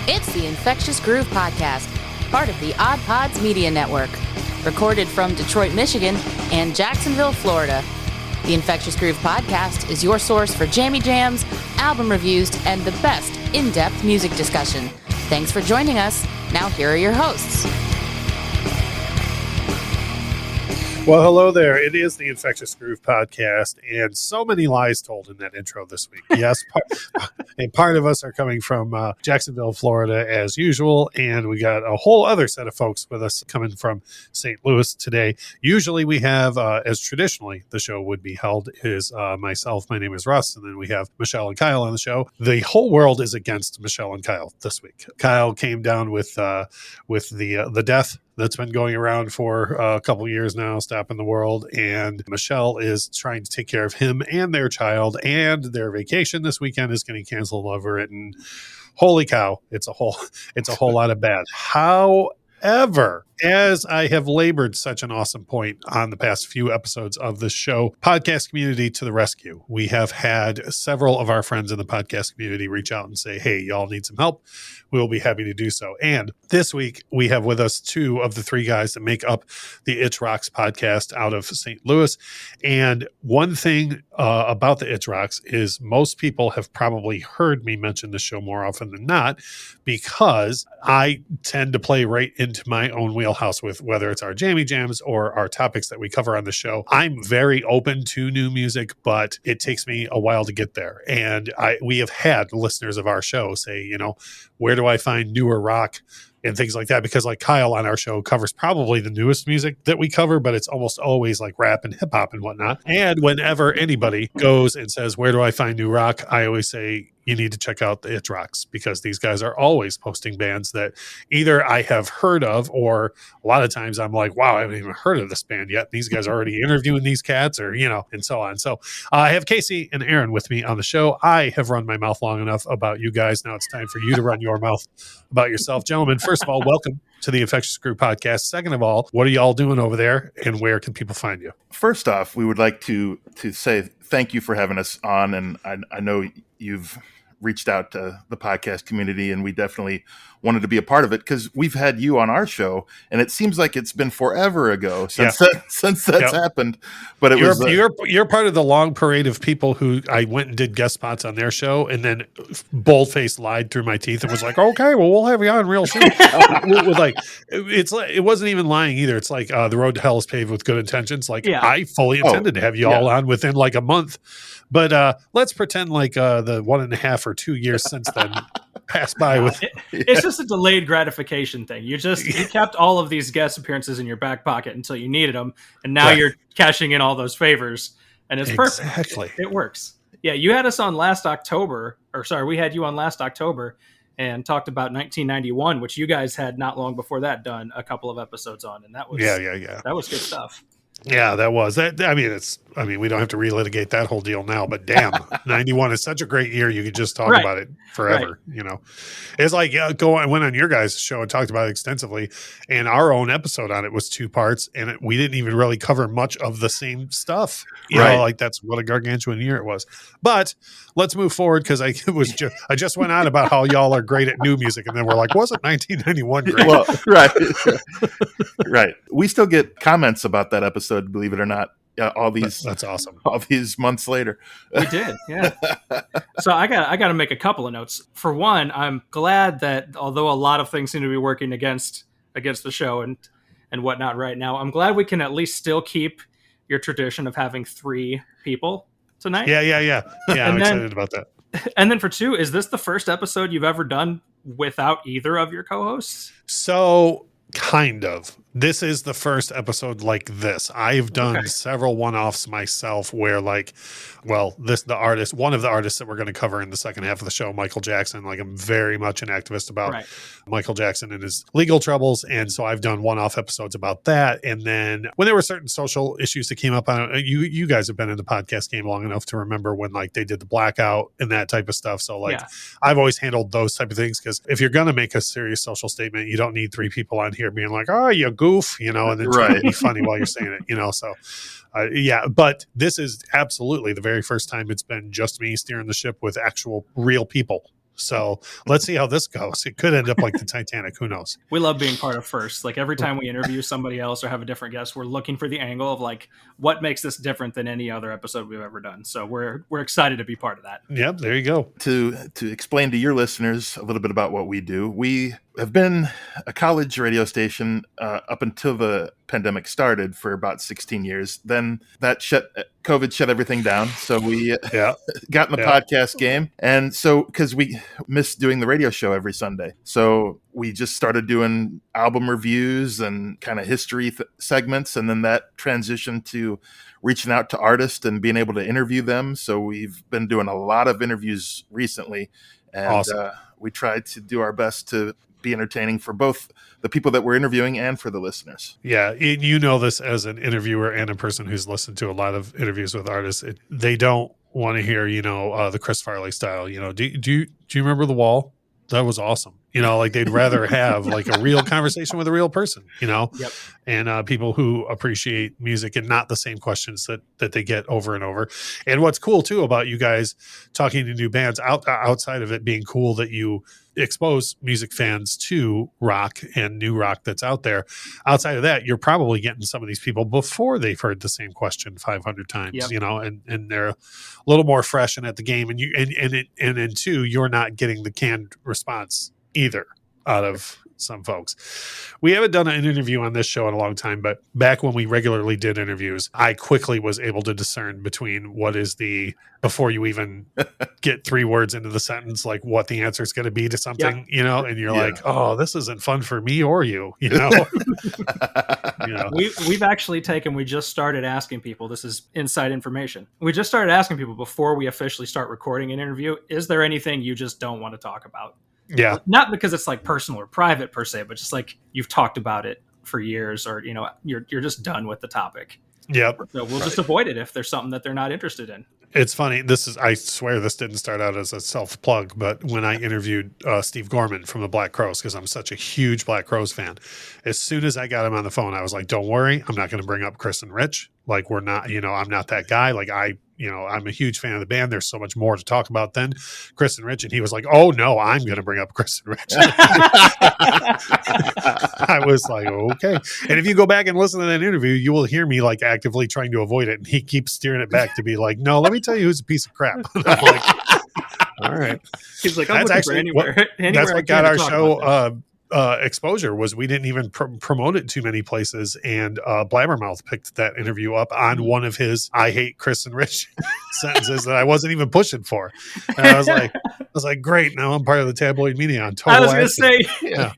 It's the Infectious Groove Podcast, part of the Odd Pods Media Network. Recorded from Detroit, Michigan, and Jacksonville, Florida. The Infectious Groove Podcast is your source for jammy jams, album reviews, and the best in-depth music discussion. Thanks for joining us. Now here are your hosts. Well, hello there. It is the Infectious Groove Podcast, and so many lies told in that intro this week. Yes, and part of us are coming from Jacksonville, Florida, as usual, and we got a whole other set of folks with us coming from St. Louis today. Usually we have, as traditionally the show would be held, is myself, my name is Russ, and then we have Michelle and Kyle on the show. The whole world is against Michelle and Kyle this week. Kyle came down with the death that's been going around for a couple years now, stopping the world. And Michelle is trying to take care of him and their child, and their vacation this weekend is getting canceled over it. And holy cow, it's a whole lot of bad. However, as I have labored such an awesome point on the past few episodes of this show, podcast community to the rescue. We have had several of our friends in the podcast community reach out and say, hey, y'all need some help. We will be happy to do so. And this week, we have with us two of the three guys that make up the It's Rocks podcast out of St. Louis. And one thing about the It's Rocks is most people have probably heard me mention the show more often than not, because I tend to play right into my own wheelhouse with whether it's our jammy jams or our topics that we cover on the show. I'm very open to new music, but it takes me a while to get there. And we have had listeners of our show say, where do I find newer rock and things like that? Because like Kyle on our show covers probably the newest music that we cover, but it's almost always like rap and hip hop and whatnot. And whenever anybody goes and says, where do I find new rock? I always say, you need to check out the It's Rocks, because these guys are always posting bands that either I have heard of, or a lot of times I'm like, wow, I haven't even heard of this band yet. These guys are already interviewing these cats, or, and so on. So I have Casey and Aaron with me on the show. I have run my mouth long enough about you guys. Now it's time for you to run your mouth about yourself. Gentlemen, first of all, welcome to the Infectious Groove Podcast. Second of all, what are y'all doing over there, and where can people find you? First off, we would like to say thank you for having us on, and I know you've reached out to the podcast community, and we definitely wanted to be a part of it because we've had you on our show, and it seems like it's been forever ago since that's happened. But you're part of the long parade of people who I went and did guest spots on their show, and then bold-faced lied through my teeth and was like, "Okay, well, we'll have you on real soon." It wasn't even lying either. It's like the road to hell is paved with good intentions. I fully intended to have you all on within like a month. But let's pretend like the 1.5 or 2 years since then passed by. It's just a delayed gratification thing. You kept all of these guest appearances in your back pocket until you needed them, and now you're cashing in all those favors, and it's perfect. Exactly. It works. Yeah, you had us on last October, we had you on last October and talked about 1991, which you guys had not long before that done a couple of episodes on, and that was that was good stuff. Yeah, that was that. We don't have to relitigate that whole deal now, but damn, 91 is such a great year. You could just talk about it forever. Right. It's like I went on your guys' show and talked about it extensively, and our own episode on it was 2 parts, and we didn't even really cover much of the same stuff. That's what a gargantuan year it was. But let's move forward, because I just went on about how y'all are great at new music, and then we're like, wasn't 1991 great? Well, right. We still get comments about that episode, believe it or not. That's awesome. All these months later, we did, yeah. So I got to make a couple of notes. For one, I'm glad that although a lot of things seem to be working against the show and whatnot right now, I'm glad we can at least still keep your tradition of having 3 people tonight. Yeah. I'm excited about that. And then for 2, is this the first episode you've ever done without either of your co-hosts? So kind of. This is the first episode like this. I've done several one-offs myself where one of the artists that we're going to cover in the second half of the show, Michael Jackson, I'm very much an activist about Michael Jackson and his legal troubles. And so I've done one-off episodes about that. And then when there were certain social issues that came up, you guys have been in the podcast game long enough to remember when they did the blackout and that type of stuff. So I've always handled those type of things, because if you're going to make a serious social statement, you don't need 3 people on here being like, oh, you goof, and then trying to be funny while you're saying it, so but this is absolutely the very first time it's been just me steering the ship with actual real people So let's see how this goes. It could end up like the Titanic. Who knows? We love being part of first. Like every time we interview somebody else or have a different guest, we're looking for the angle of like what makes this different than any other episode we've ever done. So we're excited to be part of that. Yep, there you go. To explain to your listeners a little bit about what we do, we have been a college radio station up until the pandemic started for about 16 years. Then COVID shut everything down. So we got in the podcast game. And so, because we missed doing the radio show every Sunday. So we just started doing album reviews and kind of history segments. And then that transitioned to reaching out to artists and being able to interview them. So we've been doing a lot of interviews recently. And awesome. We tried to do our best to be entertaining for both the people that we're interviewing and for the listeners. Yeah, you know this as an interviewer and a person who's listened to a lot of interviews with artists. They don't want to hear, the Chris Farley style. Do you remember The Wall? That was awesome. Like they'd rather have like a real conversation with a real person, Yep. and people who appreciate music and not the same questions that they get over and over. And what's cool too about you guys talking to new bands outside of it being cool that you expose music fans to rock and new rock that's out there. Outside of that, you're probably getting some of these people before they've heard the same question 500 times, yep. And they're a little more fresh and at the game. And then two, you're not getting the canned response either out of some folks. We haven't done an interview on this show in a long time, but back when we regularly did interviews, I quickly was able to discern between what is before you even get 3 words into the sentence, like what the answer is going to be to something, and you're like, oh, this isn't fun for me or you, We've actually we just started asking people, this is inside information. We just started asking people before we officially start recording an interview, is there anything you just don't want to talk about? Yeah. Not because it's like personal or private per se, but just like you've talked about it for years or, you're just done with the topic. Yep. So we'll just avoid it if there's something that they're not interested in. It's funny. I swear this didn't start out as a self-plug, but when I interviewed Steve Gorman from the Black Crowes, because I'm such a huge Black Crowes fan, as soon as I got him on the phone, I was like, don't worry, I'm not going to bring up Chris and Rich. Like, we're not, I'm not that guy. Like, I'm a huge fan of the band. There's so much more to talk about than Chris and Rich. And he was like, oh, no, I'm going to bring up Chris and Rich. I was like, okay. And if you go back and listen to that interview, you will hear me like actively trying to avoid it. And he keeps steering it back to be like, no, let me tell you who's a piece of crap. And I'm like, all right. He's like, I'm looking for anywhere that's what got our show exposure was we didn't even promote it too many places, and Blabbermouth picked that interview up on one of his I hate Chris and Rich sentences that I wasn't even pushing for, and I was like great, now I'm part of the tabloid media on total. I was gonna say yeah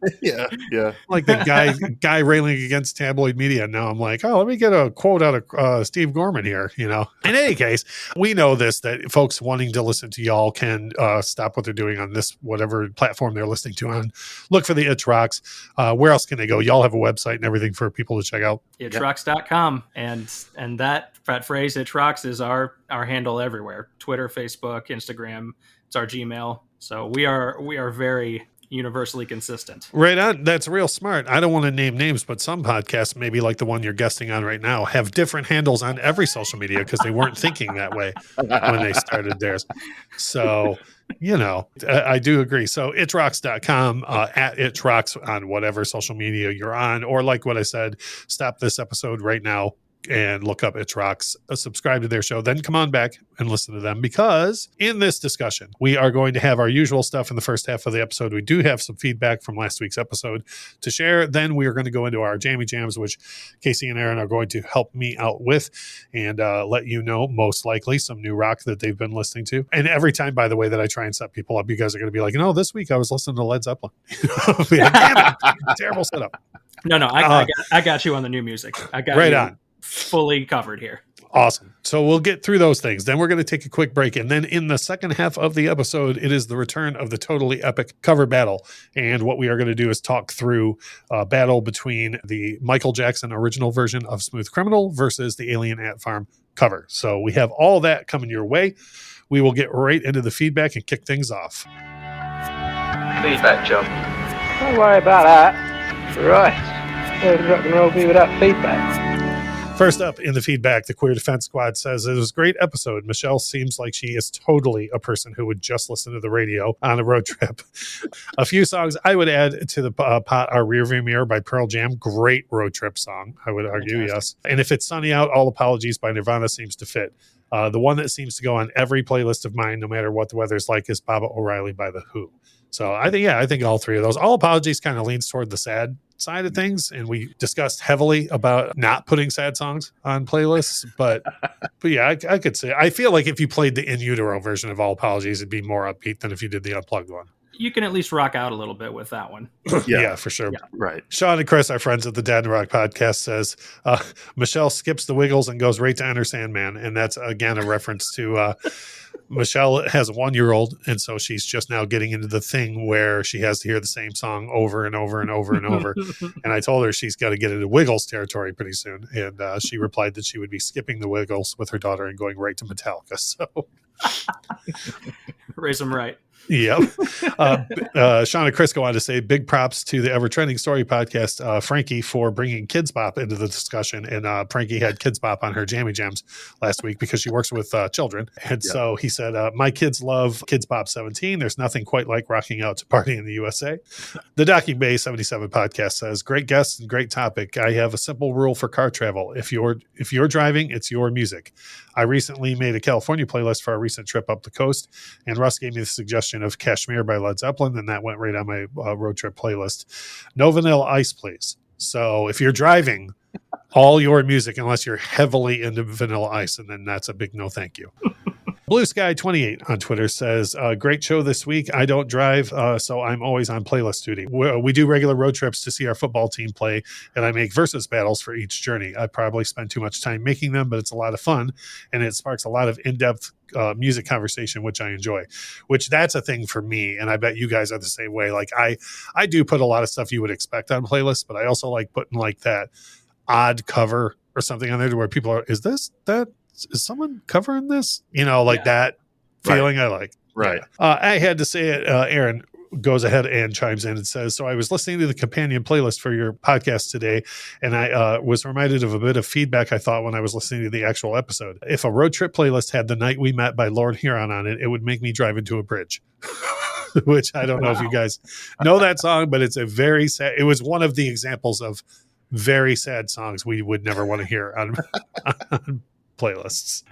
like the guy railing against tabloid media. Now I'm like, oh, let me get a quote out of Steve Gorman here. In any case, we know this, that folks wanting to listen to y'all can stop what they're doing on this whatever platform they're listening to on, look for the Itch Rocks. Where else can they go? Y'all have a website and everything for people to check out. itchrocks.com, and that phrase Itch Rocks is our handle everywhere: Twitter, Facebook, Instagram. It's our Gmail. So we are very universally consistent. Right on. That's real smart. I don't want to name names, but some podcasts, maybe like the one you're guesting on right now, have different handles on every social media because they weren't thinking that way when they started theirs. So, I do agree. So itchrocks.com, at itchrocks on whatever social media you're on, or like what I said, stop this episode right now and look up Itch Rocks, subscribe to their show, then come on back and listen to them, because in this discussion, we are going to have our usual stuff in the first half of the episode. We do have some feedback from last week's episode to share. Then we are going to go into our Jammy Jams, which Casey and Aaron are going to help me out with and let you know, most likely, some new rock that they've been listening to. And every time, by the way, that I try and set people up, you guys are going to be like, this week I was listening to Led Zeppelin. Damn it, terrible setup. No, I got you on the new music. I got right you on. Fully covered here. Awesome. So we'll get through those things. Then we're going to take a quick break. And then in the second half of the episode, it is the return of the totally epic cover battle. And what we are going to do is talk through a battle between the Michael Jackson original version of Smooth Criminal versus the Alien Ant Farm cover. So we have all that coming your way. We will get right into the feedback and kick things off. Feedback, John. Don't worry about that. Right. There's rock and roll be without feedback. First up in the feedback, the Queer Defense Squad says, it was a great episode. Michelle seems like she is totally a person who would just listen to the radio on a road trip. A few songs I would add to the pot are Rearview Mirror by Pearl Jam. Great road trip song, I would argue, yes. And If It's Sunny Out, All Apologies by Nirvana seems to fit. The one that seems to go on every playlist of mine, no matter what the weather's like, is Baba O'Reilly by The Who. So I think all three of those. All Apologies kind of leans toward the sad side of things, and we discussed heavily about not putting sad songs on playlists. But yeah, I could say I feel like if you played the In Utero version of All Apologies, it'd be more upbeat than if you did the unplugged one. You can at least rock out a little bit with that one. Yeah, for sure. Yeah. Right. Sean and Chris, our friends at the Dad and Rock podcast, says Michelle skips the Wiggles and goes right to Enter Sandman, and that's again a reference to. Michelle has a 1-year-old, and so she's just now getting into the thing where she has to hear the same song over and over and over and over. And I told her she's got to get into Wiggles territory pretty soon. And she replied that she would be skipping the Wiggles with her daughter and going right to Metallica. So raise them right. Yep. Sean and Chris go on to say, big props to the Ever Trending Story podcast, Frankie, for bringing Kids Bop into the discussion. And Frankie had Kids Bop on her Jammy Jams last week because she works with children. And so he said, my kids love Kids Bop 17. There's nothing quite like rocking out to Party in the USA. The Docking Bay 77 podcast says, great guests and great topic. I have a simple rule for car travel. If you're driving, it's your music. I recently made a California playlist for our recent trip up the coast, and Russ gave me the suggestion of Kashmir by Led Zeppelin, and that went right on my road trip playlist. No Vanilla Ice, please. So if you're driving, all your music, unless you're heavily into Vanilla Ice, and then that's a big no thank you. Blue Sky 28 on Twitter says, great show this week. I don't drive, so I'm always on playlist duty. We do regular road trips to see our football team play, and I make versus battles for each journey. I probably spend too much time making them, but it's a lot of fun, and it sparks a lot of in-depth music conversation, which I enjoy, which that's a thing for me. And I bet you guys are the same way. Like I do put a lot of stuff you would expect on playlists, but I also like putting like that odd cover or something on there to where people are, is someone covering this? That feeling I like. Right. I had to say it. Aaron goes ahead and chimes in and says, so I was listening to the companion playlist for your podcast today, and I was reminded of a bit of feedback I thought when I was listening to the actual episode. If a road trip playlist had The Night We Met by Lord Huron on it, it would make me drive into a bridge. Which I don't know if you guys know that song, but it's a very sad, it was one of the examples of very sad songs we would never want to hear on playlists.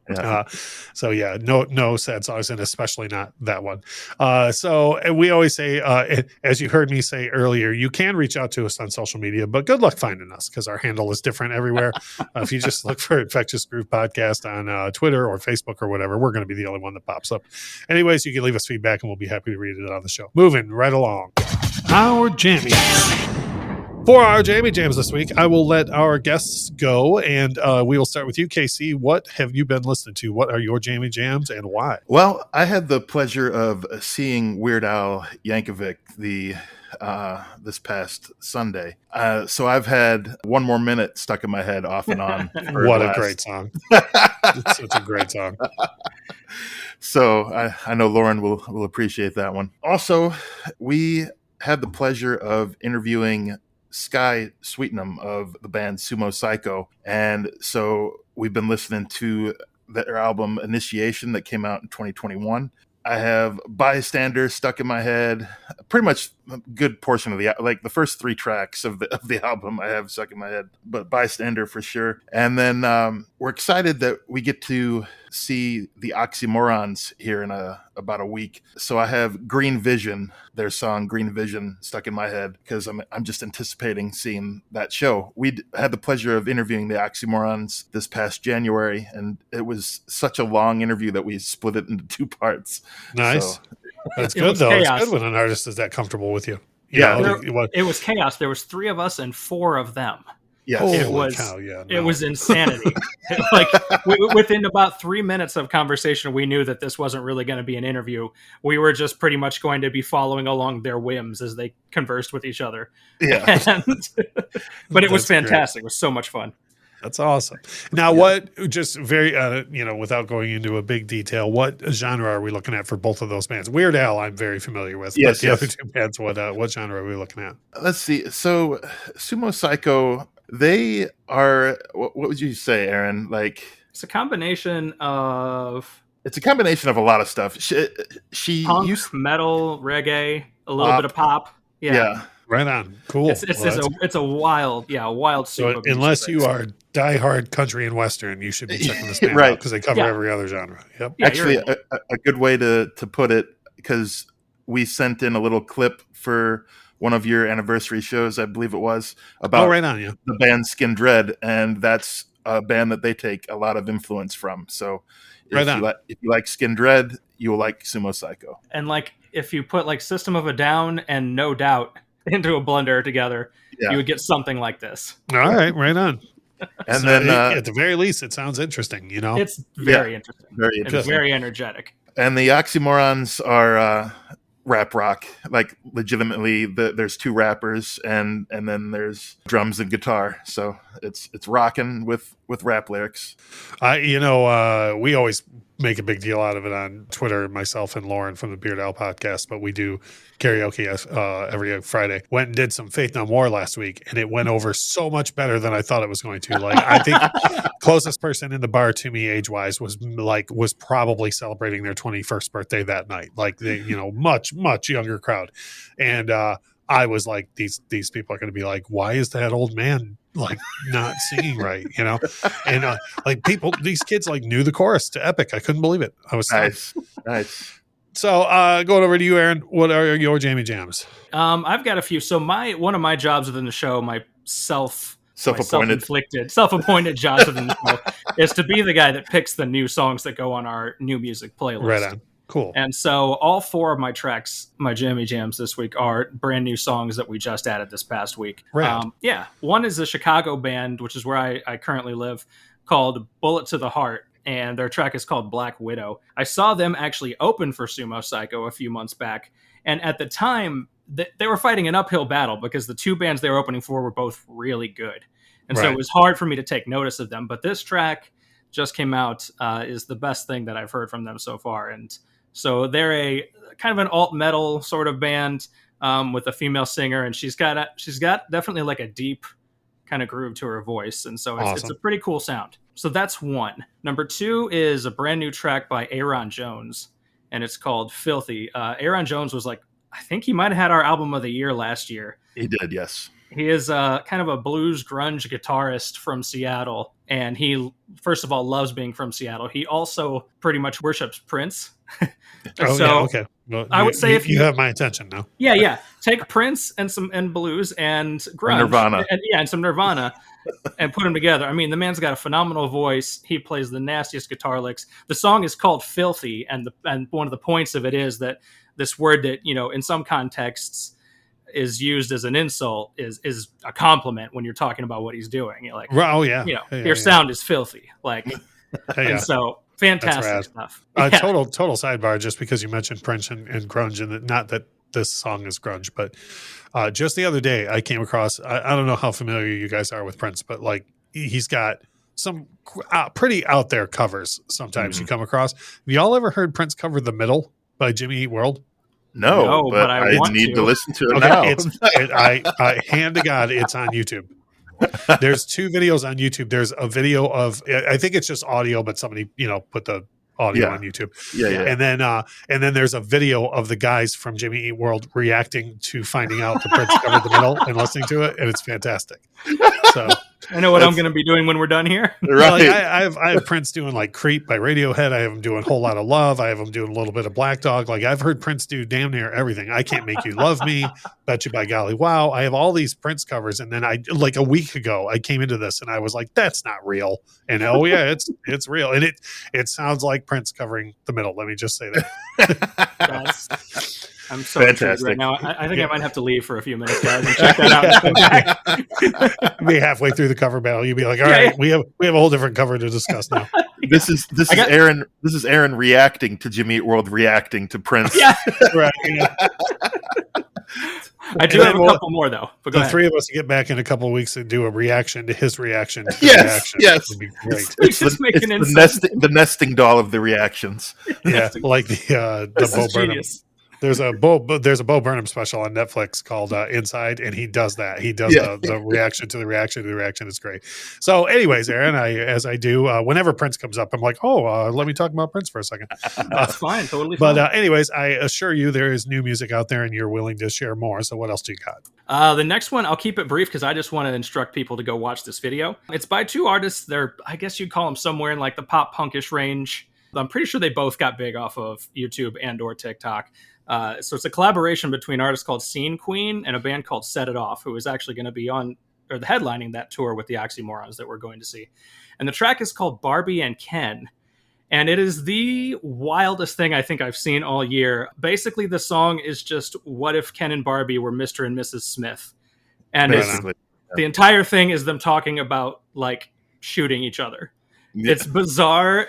No sad songs, and especially not that one. And we always say, as you heard me say earlier, you can reach out to us on social media, but good luck finding us because our handle is different everywhere. If you just look for Infectious Groove Podcast on Twitter or Facebook or whatever, we're going to be the only one that pops up. Anyways, you can leave us feedback and we'll be happy to read it on the show. Moving right along. Our jammies. For our Jammy Jams this week, I will let our guests go, and we will start with you, KC. What have you been listening to? What are your Jammy Jams, and why? Well, I had the pleasure of seeing Weird Al Yankovic this past Sunday. So I've had One More Minute stuck in my head off and on. What a great song. It's such a great song. So I know Lauren will appreciate that one. Also, we had the pleasure of interviewing Sky Sweetnam of the band Sumo Psycho. And so we've been listening to their album Initiation that came out in 2021. I have Bystander stuck in my head. Pretty much a good portion of the first 3 tracks of the album I have stuck in my head, but Bystander for sure. And then we're excited that we get to see the Oxymorons here in about a week. So I have Green Vision, their song Green Vision, stuck in my head because I'm just anticipating seeing that show. We had the pleasure of interviewing the Oxymorons this past January, and it was such a long interview that we split it into 2 parts. Nice. So, that's good, though. Chaos. It's good when an artist is that comfortable with you. It was chaos. There was 3 of us and 4 of them. Yes. It was insanity. Within about 3 minutes of conversation, we knew that this wasn't really going to be an interview. We were just pretty much going to be following along their whims as they conversed with each other. Yeah. But it was fantastic. Great. It was so much fun. That's awesome. Now, what, just very, without going into a big detail, what genre are we looking at for both of those bands? Weird Al, I'm very familiar with. Yes, but the other 2 bands, what genre are we looking at? Let's see. So Sumo Psycho, They are. What would you say, Aaron? Like, It's a combination of it's a combination of a lot of stuff. She punk, used metal, reggae, a little bit of pop. yeah. Right on. Cool. It's a wild So soup of unless music. you are diehard country and western, you should be checking this band Right. out because they cover every other genre. Yep. Yeah, Actually, you're a good way to put it, because we sent in a little clip for one of your anniversary shows, I believe it was, about right on, yeah. the band Skin Dread, and that's a band that they take a lot of influence from. So Right on. if you like Skin Dread, you will like Sumo Psycho. And like if you put like System of a Down and No Doubt into a blender together, Yeah. you would get something like this. All right, right on. And So then at the very least, it sounds interesting. You know, It's very interesting. very And interesting. very energetic. And the Oxymorons are rap rock. Like, legitimately, there's two rappers, and then there's drums and guitar. So it's rocking with rap lyrics. we always make a big deal out of it on Twitter, myself and Lauren from the Beard Owl podcast, but we do karaoke every Friday. Went and did some Faith No More last week, and it went over so much better than I thought it was going to. Like, I think closest person in the bar to me age-wise was probably celebrating their 21st birthday that night. Like, they, much younger crowd. And I was like, these people are going to be like, why is that old man like not singing right? And like these kids like knew the chorus to Epic. I couldn't believe it. I was Nice. So going over to you, Aaron, what are your Jamie Jams? I've got a few. So one of my jobs within the show, my Self-appointed jobs within the show is to be the guy that picks the new songs that go on our new music playlist. Right on. Cool. And so all four of my tracks, my Jammy Jams this week, are brand new songs that we just added this past week. Right. One is a Chicago band, which is where I currently live, called Bullet to the Heart. And their track is called Black Widow. I saw them actually open for Sumo Psycho a few months back. And at the time, they were fighting an uphill battle because the two bands they were opening for were both really good. And so it was hard for me to take notice of them. But this track just came out, is the best thing that I've heard from them so far. And so they're a kind of an alt metal sort of band with a female singer, and she's got definitely like a deep kind of groove to her voice, and so it's a pretty cool sound. So that's one. Number two is a brand new track by Aaron Jones, and it's called Filthy. Aaron Jones was like, I think he might have had our album of the year last year. He did, yes. He is kind of a blues grunge guitarist from Seattle, and he, first of all, loves being from Seattle. He also pretty much worships Prince. Okay. Well, I would say if you have my attention now. Yeah. Take Prince and blues and grunge, Nirvana, and some Nirvana, and put them together. I mean, the man's got a phenomenal voice. He plays the nastiest guitar licks. The song is called "Filthy," and one of the points of it is that this word that in some contexts is used as an insult is a compliment when you're talking about what he's doing. You're like, your sound is filthy, like, and so. Fantastic stuff. Total sidebar, just because you mentioned Prince and grunge, and not that this song is grunge, but just the other day I came across, I don't know how familiar you guys are with Prince, but like he's got some pretty out there covers sometimes you come across. Have y'all ever heard Prince cover The Middle by Jimmy Eat World? No, but I need to listen to it now. I hand to God, it's on YouTube. There's two videos on YouTube. There's a video of, I think it's just audio, but somebody, put the audio on YouTube. Yeah. And then there's a video of the guys from Jimmy Eat World reacting to finding out the Prince covered The Middle and listening to it, and it's fantastic. So I know what I'm going to be doing when we're done here. Right. I have Prince doing like Creep by Radiohead. I have him doing Whole Lotta Love. I have him doing a little bit of Black Dog. Like, I've heard Prince do damn near everything. I Can't Make You Love Me, Bet You by Golly Wow. I have all these Prince covers. And then like a week ago, I came into this and I was like, that's not real. And it's real. And it sounds like Prince covering The Middle. Let me just say that. I'm so fantastic right now. I think I might have to leave for a few minutes, guys, and check that out and come back. Be halfway through the cover battle, you'd be like, "All right, we have a whole different cover to discuss now." This is Aaron. This is Aaron reacting to Jimmy Eat World, reacting to Prince. Yeah, right. Yeah. I do have a couple more though. But the three of us get back in a couple of weeks and do a reaction to his reaction. To yes, would be great. It's the nesting doll of the reactions. Yeah, like the Bo Burnham. There's a Bo Burnham special on Netflix called Inside, and he does that. He does the reaction to the reaction to the reaction. It's great. So, anyways, Aaron, as I do, whenever Prince comes up, I'm like, let me talk about Prince for a second. That's fine, totally fine. But anyways, I assure you there is new music out there, and you're willing to share more. So, what else do you got? The next one, I'll keep it brief because I just want to instruct people to go watch this video. It's by two artists. They're, I guess you'd call them somewhere in like the pop punkish range. I'm pretty sure they both got big off of YouTube and or TikTok. So it's a collaboration between an artist called Scene Queen and a band called Set It Off, who is actually going to be headlining that tour with the Oxymorons that we're going to see. And the track is called Barbie and Ken. And it is the wildest thing I think I've seen all year. Basically, the song is just, what if Ken and Barbie were Mr. and Mrs. Smith? And the entire thing is them talking about like shooting each other. Yeah. It's bizarre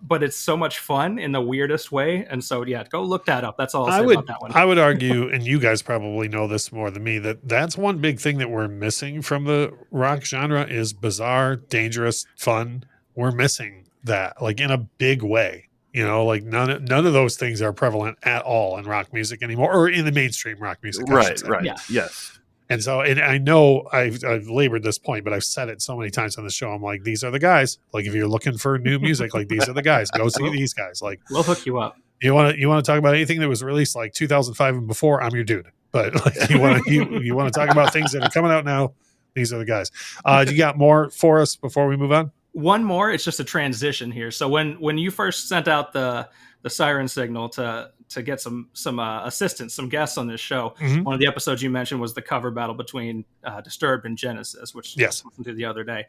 but it's so much fun in the weirdest way. And so, yeah, go look that up. That's all I'll say about that one. I would argue, and you guys probably know this more than me, that's one big thing that we're missing from the rock genre is bizarre, dangerous, fun. We're missing that, like, in a big way. Like none of those things are prevalent at all in rock music anymore, or in the mainstream rock music. Right. Yeah. Yes. And so, and I know I've labored this point, but I've said it so many times on the show. I'm like, these are the guys. Like, if you're looking for new music, like these are the guys. Go see these guys. Like, we'll hook you up. You want to talk about anything that was released like 2005 and before? I'm your dude. But like, you want to talk about things that are coming out now? These are the guys. You got more for us before we move on? One more. It's just a transition here. So when you first sent out the siren signal to get some assistance, some guests on this show. Mm-hmm. One of the episodes you mentioned was the cover battle between Disturbed and Genesis, which I listened to the other day.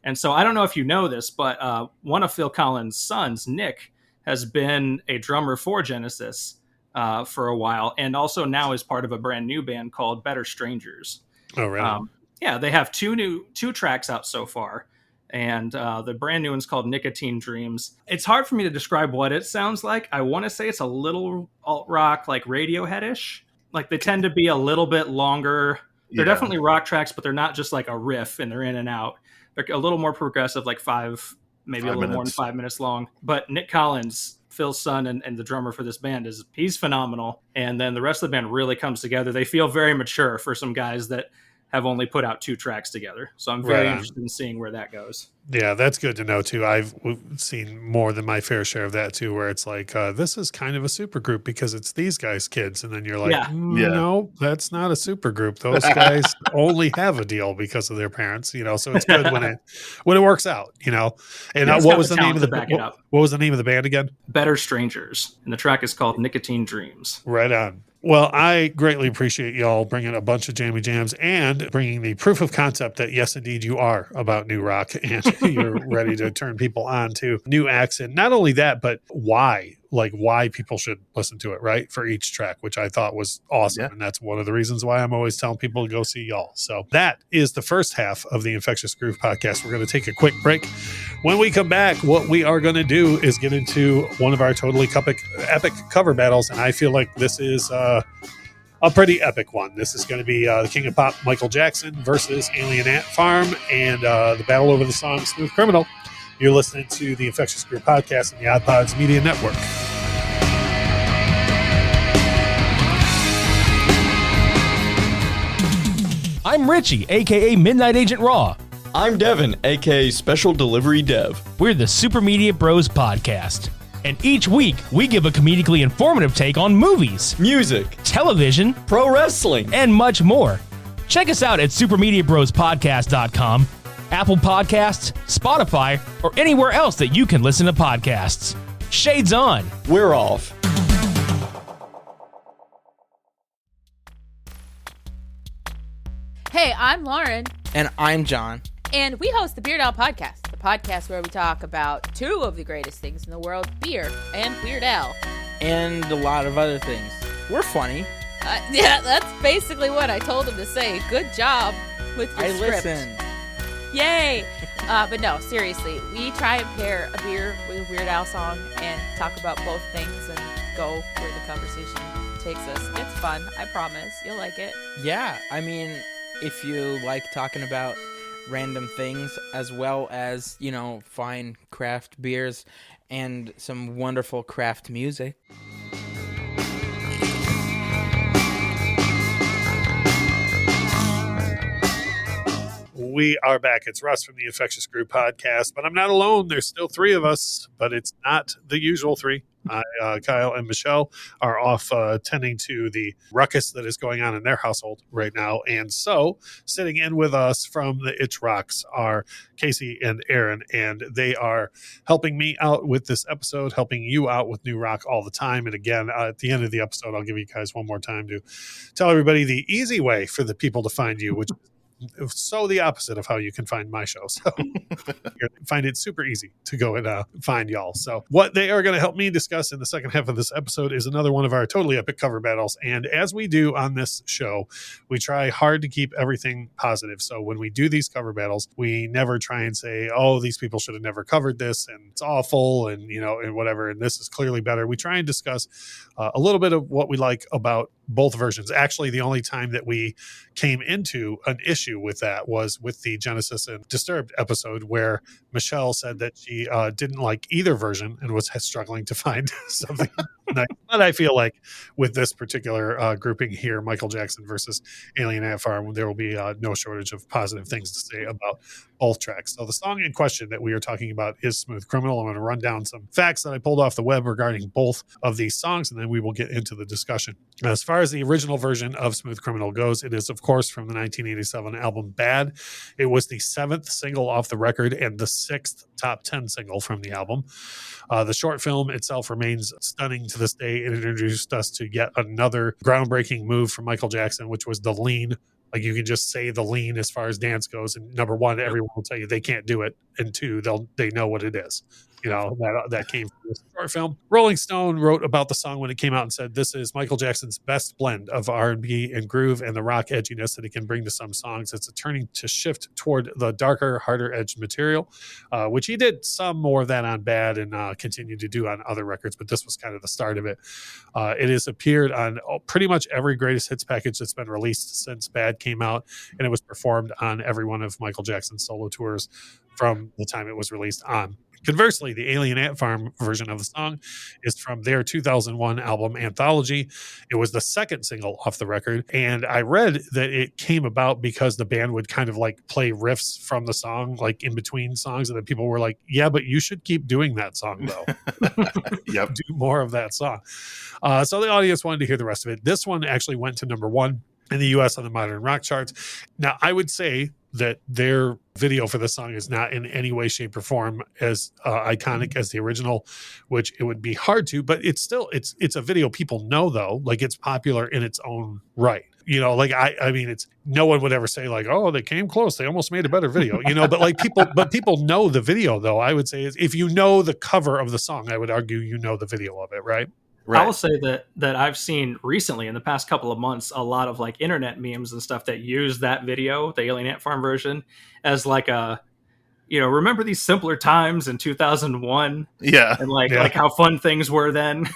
And so I don't know if you know this, but one of Phil Collins' sons, Nick, has been a drummer for Genesis for a while, and also now is part of a brand new band called Better Strangers. Oh, really? They have two tracks out so far. And the brand new one's called Nicotine Dreams. It's hard for me to describe what it sounds like. I want to say it's a little alt-rock, like Radiohead-ish. Like, they tend to be a little bit longer. They're definitely rock tracks, but they're not just like a riff and they're in and out. They're a little more progressive, like maybe a little more than 5 minutes long. But Nick Collins, Phil's son and the drummer for this band, he's phenomenal. And then the rest of the band really comes together. They feel very mature for some guys that have only put out 2 tracks together. So I'm very interested in seeing where that goes. Yeah, that's good to know too. I've seen more than my fair share of that too, where it's like, this is kind of a super group because it's these guys' kids. And then you're like, no, that's not a super group. Those guys only have a deal because of their parents, so it's good when it works out, And what was the name of what was the name of the band again? Better Strangers. And the track is called Nicotine Dreams. Right on. Well, I greatly appreciate y'all bringing a bunch of jammy jams and bringing the proof of concept that, yes, indeed, you are about new rock and you're ready to turn people on to new acts. And not only that, but why people should listen to it, right? For each track, which I thought was awesome. Yeah. And that's one of the reasons why I'm always telling people to go see y'all. So that is the first half of the Infectious Groove podcast. We're going to take a quick break. When we come back, what we are going to do is get into one of our totally epic cover battles. And I feel like this is a pretty epic one. This is going to be the King of Pop, Michael Jackson versus Alien Ant Farm, and the battle over the song Smooth Criminal. You're listening to the Infectious Groove Podcast and the Odd Pods Media Network. I'm Richie, a.k.a. Midnight Agent Raw. I'm Devin, a.k.a. Special Delivery Dev. We're the Super Media Bros Podcast. And each week, we give a comedically informative take on movies, music, television, pro wrestling, and much more. Check us out at supermediabrospodcast.com, Apple Podcasts, Spotify, or anywhere else that you can listen to podcasts. Shades on. We're off. Hey, I'm Lauren. And I'm John. And we host the Beard Owl Podcast, the podcast where we talk about 2 of the greatest things in the world, beer and Weird Al. And a lot of other things. We're funny. Yeah, that's basically what I told him to say. Good job with your script. Listen. Yay! But no, seriously, we try and pair a beer with a Weird Al song and talk about both things and go where the conversation takes us. It's fun, I promise. You'll like it. Yeah, I mean, if you like talking about random things as well as, fine craft beers and some wonderful craft music. We are back. It's Russ from the Infectious Groove Podcast, but I'm not alone. There's still three of us, but it's not the usual three. Kyle and Michelle are off tending to the ruckus that is going on in their household right now. And so sitting in with us from the Itch Rocks are Casey and Aaron, and they are helping me out with this episode, helping you out with new rock all the time. And again, at the end of the episode, I'll give you guys one more time to tell everybody the easy way for the people to find you, which so the opposite of how you can find my show. So you find it super easy to go and find y'all. So what they are going to help me discuss in the second half of this episode is another one of our totally epic cover battles. And as we do on this show, we try hard to keep everything positive. So when we do these cover battles, we never try and say, oh, these people should have never covered this and it's awful and, you know, and whatever. And this is clearly better. We try and discuss a little bit of what we like about both versions. Actually, the only time that we came into an issue with that was with the Genesis and Disturbed episode, where Michelle said that she didn't like either version and was struggling to find something nice. But I feel like with this particular grouping here, Michael Jackson versus Alien Ant Farm, there will be no shortage of positive things to say about both tracks. So the song in question that we are talking about is Smooth Criminal. I'm going to run down some facts that I pulled off the web regarding both of these songs, and then we will get into the discussion. As far as the original version of Smooth Criminal goes, it is, of course, from the 1987 album Bad. It was the 7th single off the record and the 6th top 10 single from the album. The short film itself remains stunning to this day. It introduced us to yet another groundbreaking move from Michael Jackson, which was the lean. Like, you can just say the lean as far as dance goes. And number one, everyone will tell you they can't do it. And two, they know what it is. You know, that came from this short film. Rolling Stone wrote about the song when it came out and said, this is Michael Jackson's best blend of R&B and groove and the rock edginess that he can bring to some songs. It's a turning to shift toward the darker, harder edged material, which he did some more of that on Bad and continued to do on other records, but this was kind of the start of it. It has appeared on pretty much every greatest hits package that's been released since Bad came out, and it was performed on every one of Michael Jackson's solo tours from the time it was released on. Conversely, the Alien Ant Farm version of the song is from their 2001 album Anthology. It was the second single off the record, and I read that it came about because the band would kind of like play riffs from the song, like in between songs, and then people were like, yeah, but you should keep doing that song, though. Yep. Do more of that song. So the audience wanted to hear the rest of it. This one actually went to number 1 in the U.S. on the modern rock charts. Now, I would say that their video for the song is not in any way, shape, or form as iconic as the original, which it would be hard to, but it's still, it's a video people know, though. Like, it's popular in its own right. You know, like, I mean, it's, no one would ever say like, oh, they came close, they almost made a better video, you know, but like people know the video, though. I would say is, if you know the cover of the song, I would argue you know the video of it, right? Right. I will say that I've seen recently in the past couple of months a lot of like internet memes and stuff that use that video, the Alien Ant Farm version, as like a, you know, remember these simpler times in 2001? Yeah. And like how fun things were then.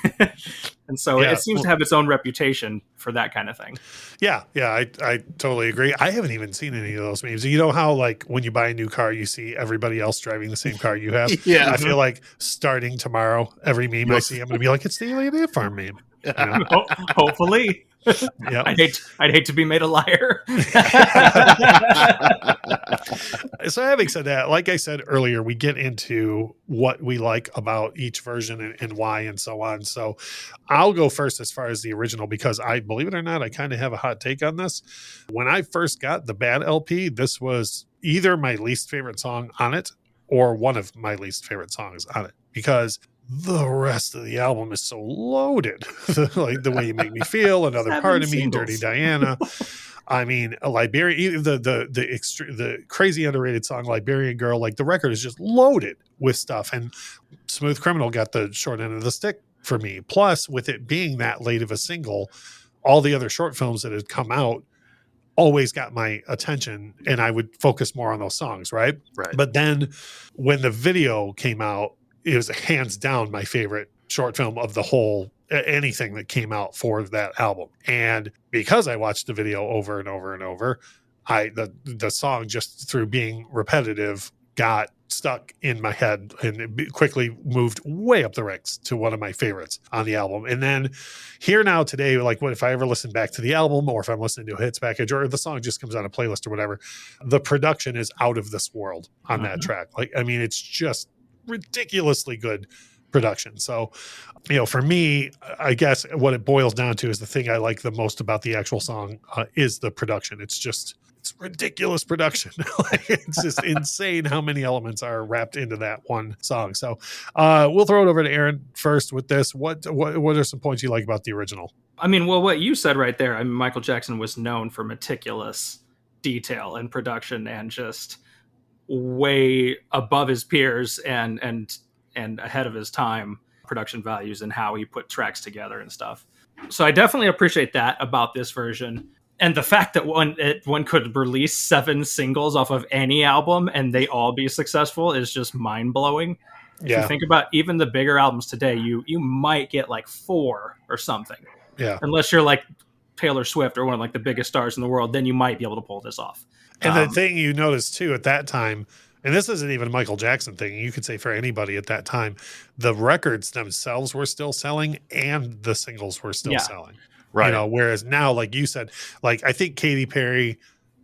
And so it seems to have its own reputation for that kind of thing. Yeah, I totally agree. I haven't even seen any of those memes. You know how like when you buy a new car, you see everybody else driving the same car you have? Yeah. I feel like starting tomorrow, every meme I see, I'm going to be like, it's the Alien Ant Farm meme. You know? Hopefully. Yep. I'd hate to be made a liar. So having said that, like I said earlier, we get into what we like about each version and why and so on. So I'll go first as far as the original, because I, believe it or not, I kind of have a hot take on this. When I first got the Bad LP, this was either my least favorite song on it or one of my least favorite songs on it, because the rest of the album is so loaded. Like The Way You Make Me Feel, Another Part of Me, Dirty Diana. I mean, Liberian, the crazy underrated song Liberian Girl, like the record is just loaded with stuff. And Smooth Criminal got the short end of the stick for me. Plus, with it being that late of a single, all the other short films that had come out always got my attention, and I would focus more on those songs, right? Right. But then when the video came out, it was hands down my favorite short film of the whole, anything that came out for that album. And because I watched the video over and over and over, the song, just through being repetitive, got stuck in my head and it quickly moved way up the ranks to one of my favorites on the album. And then here now today, like what if I ever listen back to the album, or if I'm listening to a hits package, or the song just comes on a playlist or whatever, the production is out of this world on that track. Like, I mean, it's just ridiculously good production. So, for me, I guess what it boils down to is the thing I like the most about the actual song is the production. It's ridiculous production. Like, it's just insane how many elements are wrapped into that one song. So we'll throw it over to Aaron first with this. What are some points you like about the original? I mean, well, what you said right there, I mean, Michael Jackson was known for meticulous detail and production and just way above his peers and ahead of his time production values and how he put tracks together and stuff. So I definitely appreciate that about this version. And the fact that one could release 7 singles off of any album and they all be successful is just mind-blowing. If you think about even the bigger albums today, you might get like 4 or something. Yeah. Unless you're like Taylor Swift or one of like the biggest stars in the world, then you might be able to pull this off. And the thing you notice too at that time, and this isn't even a Michael Jackson thing, you could say for anybody at that time, the records themselves were still selling and the singles were still selling. Right. Whereas now, like you said, like I think Katy Perry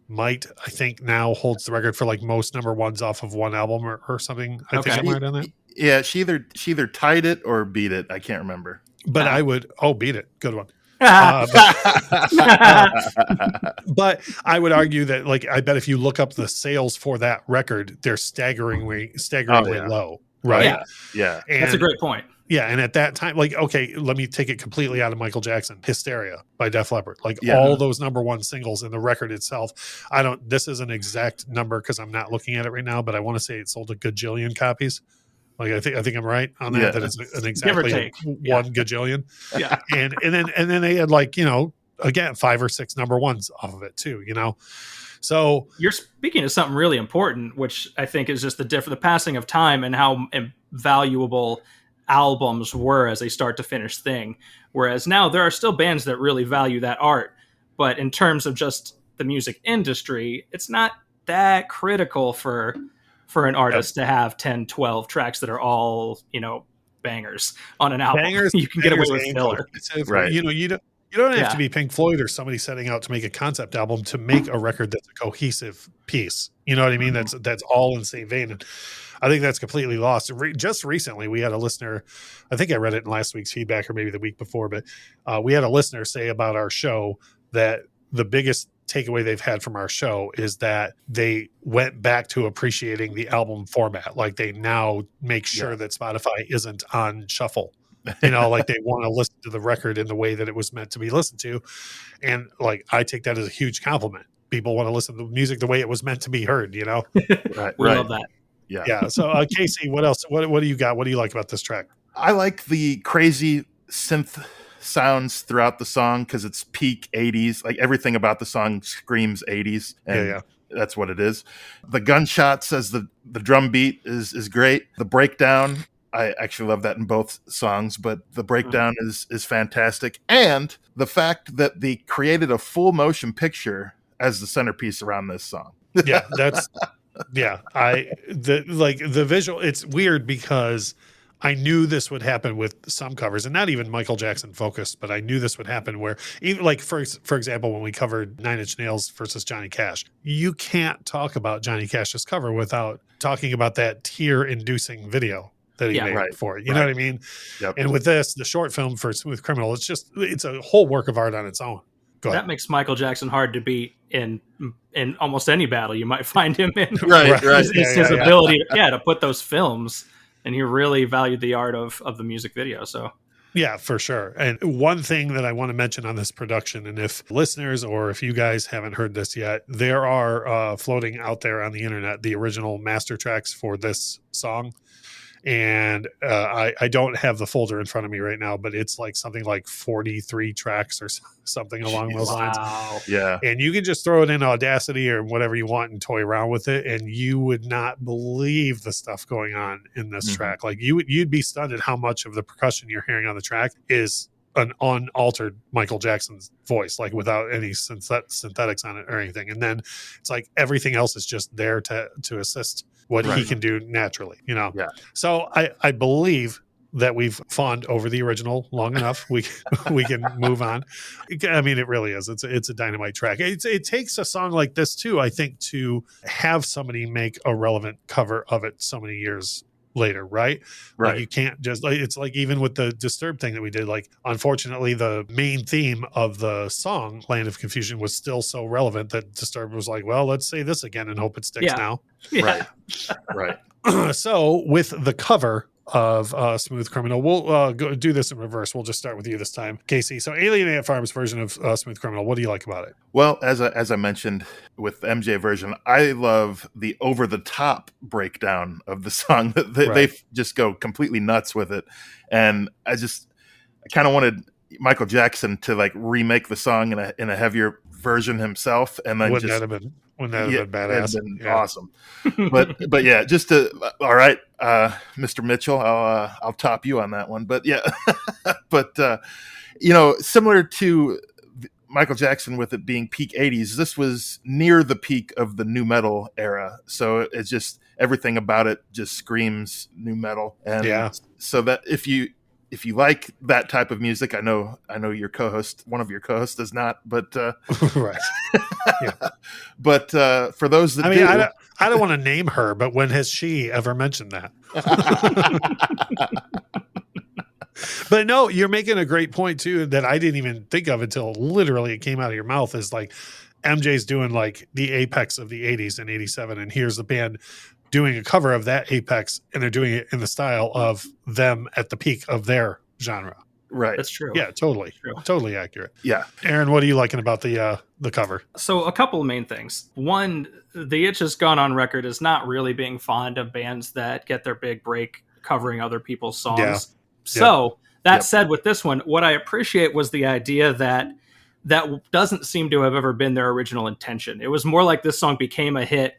now holds the record for like most number ones off of one album or something. I think I'm right on that. Yeah, she either tied it or beat it. I can't remember. But I would beat it. Good one. But I would argue that, like, I bet if you look up the sales for that record, they're staggeringly low. Right. Yeah. And that's a great point. Yeah, and at that time, like, okay, let me take it completely out of Michael Jackson. Hysteria by Def Leppard. Like, all those number one singles and the record itself. This is an exact number because I'm not looking at it right now, but I want to say it sold a gajillion copies. Like, I think I'm right on that, that it's an exactly one gajillion. Yeah. And then they had, like, again, 5 or 6 number ones off of it too, So you're speaking of something really important, which I think is just the passing of time and how valuable albums were as a start to finish thing. Whereas now there are still bands that really value that art, but in terms of just the music industry, it's not that critical for an artist to have 10, 12 tracks that are all, bangers on an album. You can get away with filler. Right. You don't have to be Pink Floyd or somebody setting out to make a concept album to make a record that's a cohesive piece. You know what I mean? That's all in the same vein. And I think that's completely lost. Just recently, we had a listener, I think I read it in last week's feedback or maybe the week before, but we had a listener say about our show that the biggest takeaway they've had from our show is that they went back to appreciating the album format. Like, they now make sure that Spotify isn't on shuffle. Like, they want to listen to the record in the way that it was meant to be listened to. And, like, I take that as a huge compliment. People want to listen to music the way it was meant to be heard, Right. We love that. Yeah. So, Casey, what else? What do you got? What do you like about this track? I like the crazy synth sounds throughout the song because it's peak 80s. Like, everything about the song screams 80s. And that's what it is. The gunshots as the drum beat is great. The breakdown, I actually love that in both songs, but the breakdown is fantastic. And the fact that they created a full motion picture as the centerpiece around this song. Yeah, that's the visual. It's weird because I knew this would happen with some covers, and not even Michael Jackson focused, but I knew this would happen where, even like for example, when we covered 9 Inch Nails versus Johnny Cash, you can't talk about Johnny Cash's cover without talking about that tear-inducing video that he made for it. You know what I mean? Yep. And with this, the short film for Smooth Criminal, it's a whole work of art on its own. That makes Michael Jackson hard to beat in almost any battle you might find him in. Right. His ability to put those films, and he really valued the art of the music video. So yeah, for sure. And one thing that I want to mention on this production, and if listeners or if you guys haven't heard this yet, there are floating out there on the internet the original master tracks for this song. And I don't have the folder in front of me right now, but it's like something like 43 tracks or something along those lines. Yeah. And you can just throw it in Audacity or whatever you want and toy around with it, and you would not believe the stuff going on in this track. Like, you'd be stunned at how much of the percussion you're hearing on the track is an unaltered Michael Jackson's voice, like without any synthetics on it or anything. And then it's like everything else is just there to assist what he can do naturally, you know? Yeah. So I believe that we've fawned over the original long enough. We can move on. I mean, it really is. It's a dynamite track. It takes a song like this too, I think, to have somebody make a relevant cover of it so many years later, right? Right. Like you can't just, it's like even with the Disturbed thing that we did, like unfortunately the main theme of the song Land of Confusion was still so relevant that Disturbed was like, well, let's say this again and hope it sticks now. Yeah. Right. Right. So with the cover of Smooth Criminal, we'll go do this in reverse. We'll just start with you this time, Casey. So Alien Ant Farm's version of Smooth Criminal, what do you like about it? Well, as I mentioned with the MJ version, I love the over the top breakdown of the song. They just go completely nuts with it, and I kind of wanted Michael Jackson to like remake the song in a heavier version himself, and then Wouldn't that have been badass? That'd been awesome. But yeah, just all right, Mr. Mitchell, I'll top you on that one. But yeah, but similar to Michael Jackson with it being peak 80s, this was near the peak of the nu metal era. So it's just everything about it just screams nu metal. And so that if you like that type of music, I know your co-host, one of your co-hosts does not, but right. Yeah. But for those that do, I don't want to name her, but when has she ever mentioned that? But no, you're making a great point too that I didn't even think of until literally it came out of your mouth. Is like MJ's doing like the apex of the 80s and 87, and here's the band doing a cover of that apex, and they're doing it in the style of them at the peak of their genre. Right. That's true. Yeah, totally. Totally accurate. Yeah. Aaron, what are you liking about the cover? So a couple of main things. One, The Itch has gone on record as not really being fond of bands that get their big break covering other people's songs. Yeah. So that said, with this one, what I appreciate was the idea that doesn't seem to have ever been their original intention. It was more like this song became a hit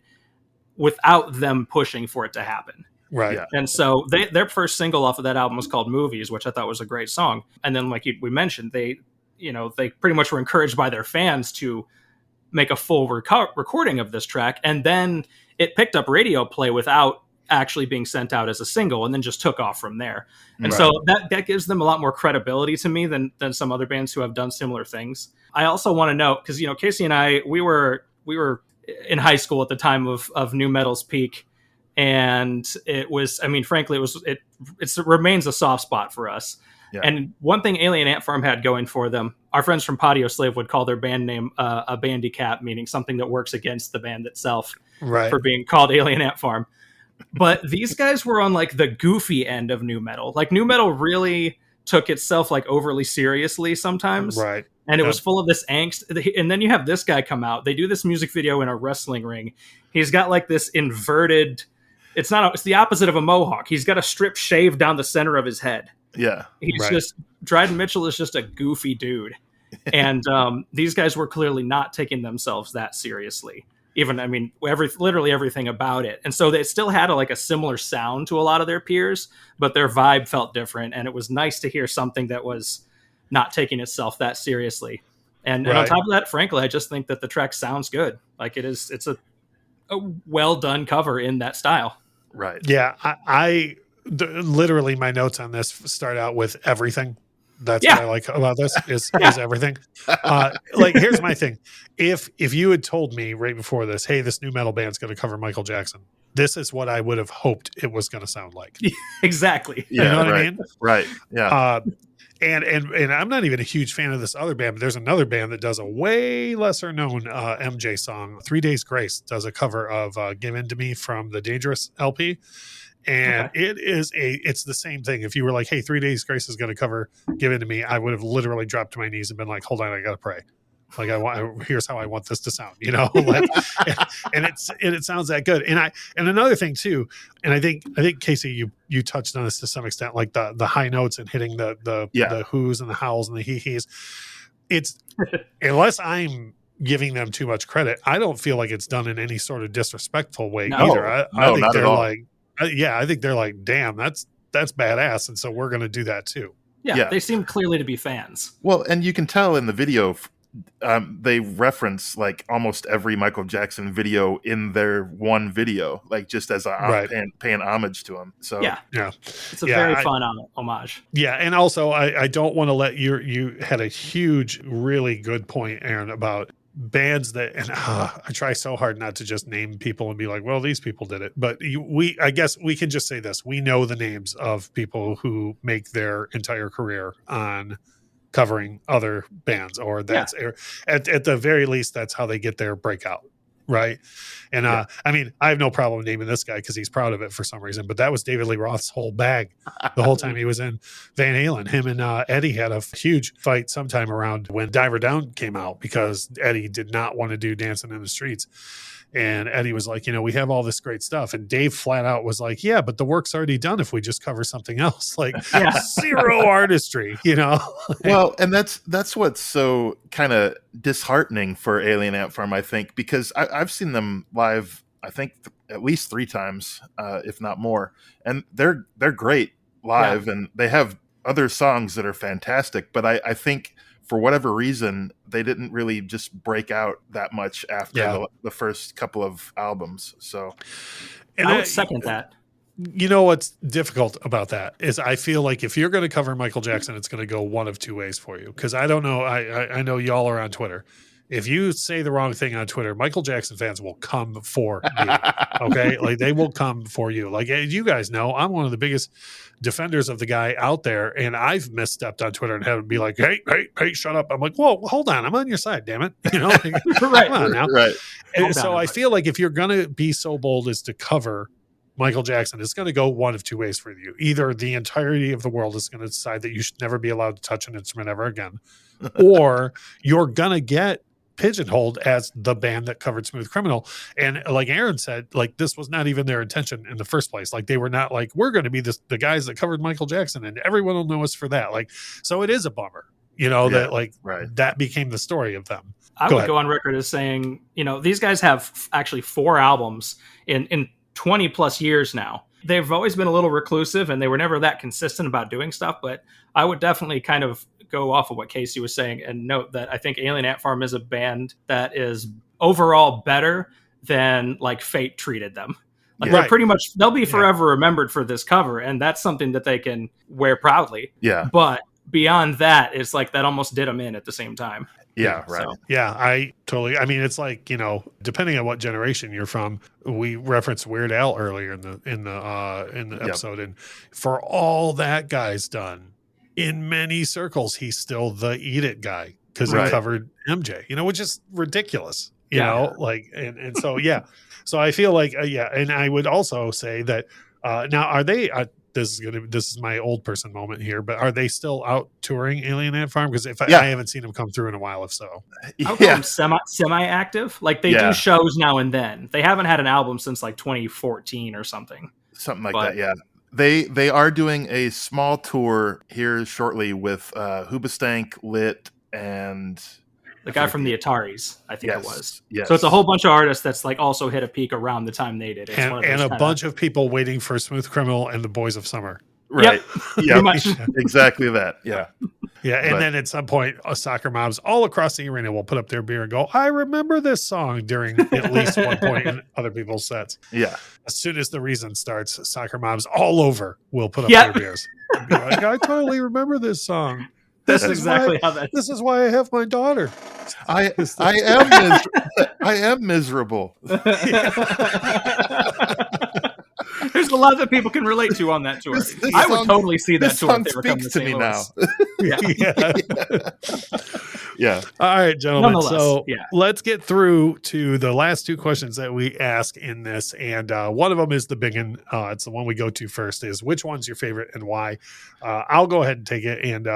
without them pushing for it to happen. Right. Yeah. And so their first single off of that album was called Movies, which I thought was a great song. And then like we mentioned, they pretty much were encouraged by their fans to make a full recording of this track. And then it picked up radio play without actually being sent out as a single, and then just took off from there. And so that gives them a lot more credibility to me than some other bands who have done similar things. I also want to note, because Casey and I, we were in high school at the time of nu metal's peak, and it was, I mean, frankly, it remains a soft spot for us. Yeah. And one thing Alien Ant Farm had going for them, our friends from Patio Slave would call their band name a bandicap, meaning something that works against the band itself, for being called Alien Ant Farm. But these guys were on like the goofy end of nu metal. Like nu metal really took itself like overly seriously sometimes. Right. And it was full of this angst. And then you have this guy come out. They do this music video in a wrestling ring. He's got like this inverted, it's the opposite of a mohawk. He's got a strip shaved down the center of his head. Yeah. He's just, Dryden Mitchell is just a goofy dude. And these guys were clearly not taking themselves that seriously. Even, I mean, literally everything about it. And so they still had a similar sound to a lot of their peers, but their vibe felt different. And it was nice to hear something that was not taking itself that seriously. And on top of that, frankly, I just think that the track sounds good. Like it's a well done cover in that style. Right. Yeah. I literally my notes on this start out with everything. That's what I like about this is everything. Like, here's my thing. If you had told me right before this, hey, this nu metal band's going to cover Michael Jackson, this is what I would have hoped it was going to sound like. Exactly. Yeah, you know what I mean? Right. Yeah. And I'm not even a huge fan of this other band, but there's another band that does a way lesser known MJ song. 3 Days Grace does a cover of Give In To Me from the Dangerous LP. And it's the same thing. If you were like, hey, 3 Days Grace is going to cover Give In To Me, I would have literally dropped to my knees and been like, hold on, I got to pray. Like here's how I want this to sound, like, and it sounds that good. And another thing too, and I think Casey, you touched on this to some extent, like the high notes and hitting the whoos and the howls and the hee-hees. It's unless I'm giving them too much credit, I don't feel like it's done in any sort of disrespectful way either. I think they're like, I think they're like, damn, that's badass. And so we're going to do that too. Yeah, they seem clearly to be fans. Well, and you can tell in the video, they reference like almost every Michael Jackson video in their one video, like just as paying homage to him. So yeah, it's a very fun homage. Yeah, and also I don't want to let you had a huge, really good point, Aaron, about bands that, and I try so hard not to just name people and be like, well, these people did it, but I guess we can just say this: we know the names of people who make their entire career on covering other bands, or that's at the very least that's how they get their breakout, right? And I mean, I have no problem naming this guy because he's proud of it for some reason, but that was David Lee Roth's whole bag the whole time he was in Van Halen. Him and Eddie had a huge fight sometime around when Diver Down came out because Eddie did not want to do Dancing in the Streets. And Eddie was like, we have all this great stuff. And Dave flat out was like, yeah, but the work's already done if we just cover something else. Like zero artistry, Well, and that's what's so kind of disheartening for Alien Ant Farm, I think, because I've seen them live, I think at least 3 times, if not more. And they're great live, and they have other songs that are fantastic. But I think for whatever reason, they didn't really just break out that much after the first couple of albums. So, and I would second that. What's difficult about that is I feel like if you're going to cover Michael Jackson, it's going to go one of 2 ways for you. Because I don't know, I know y'all are on Twitter. If you say the wrong thing on Twitter, Michael Jackson fans will come for you. Okay, like they will come for you. Like you guys know, I'm one of the biggest defenders of the guy out there, and I've misstepped on Twitter and had to be like, hey, shut up. I'm like, whoa, hold on, I'm on your side, damn it. Like, right, come on now. Right. And so I feel like if you're gonna be so bold as to cover Michael Jackson, it's going to go one of 2 ways for you. Either the entirety of the world is going to decide that you should never be allowed to touch an instrument ever again, or you're going to get pigeonholed as the band that covered Smooth Criminal. And like Aaron said, like this was not even their intention in the first place. Like they were not like, we're going to be the guys that covered Michael Jackson and everyone will know us for that. Like, so it is a bummer, that like that became the story of them. I would go on record as saying, these guys have actually 4 albums in 20 plus years now. They've always been a little reclusive and they were never that consistent about doing stuff, but I would definitely kind of go off of what Casey was saying and note that I think Alien Ant Farm is a band that is overall better than like Fate treated them. Like they're pretty much, they'll be forever remembered for this cover, and that's something that they can wear proudly. Yeah. But beyond that, it's like that almost did them in at the same time. Yeah, right. So. Yeah, I mean, it's like, depending on what generation you're from, we referenced Weird Al earlier in the episode, and for all that guy's done, in many circles, he's still the Eat It guy because he covered MJ, which is ridiculous, like, and so, so I feel like, and I would also say that now are they, this is my old person moment here, but are they still out touring Alien Ant Farm? Because I haven't seen them come through in a while, if so. I'll call them semi-active. Like they do shows now and then. They haven't had an album since like 2014 or something. Something like that, yeah. They are doing a small tour here shortly with Hoobastank, Lit, and the guy from the Ataris, I think it was. Yes. So it's a whole bunch of artists that's like also hit a peak around the time they did. It's and a bunch of people waiting for Smooth Criminal and the Boys of Summer. Right. Yeah. Exactly that. Yeah. Yeah. And then at some point, soccer moms all across the arena will put up their beer and go, I remember this song during at least one point in other people's sets. Yeah. As soon as the reason starts, soccer moms all over will put up their beers. And be like, I totally remember this song. That's exactly how that. This is why I have my daughter. I am miserable. There's a lot that people can relate to on that tour. I would totally see that tour if they were coming to me now. Yeah. All right, gentlemen. So let's get through to the last 2 questions that we ask in this. And one of them is the big one. It's the one we go to first is which one's your favorite and why? I'll go ahead and take it. And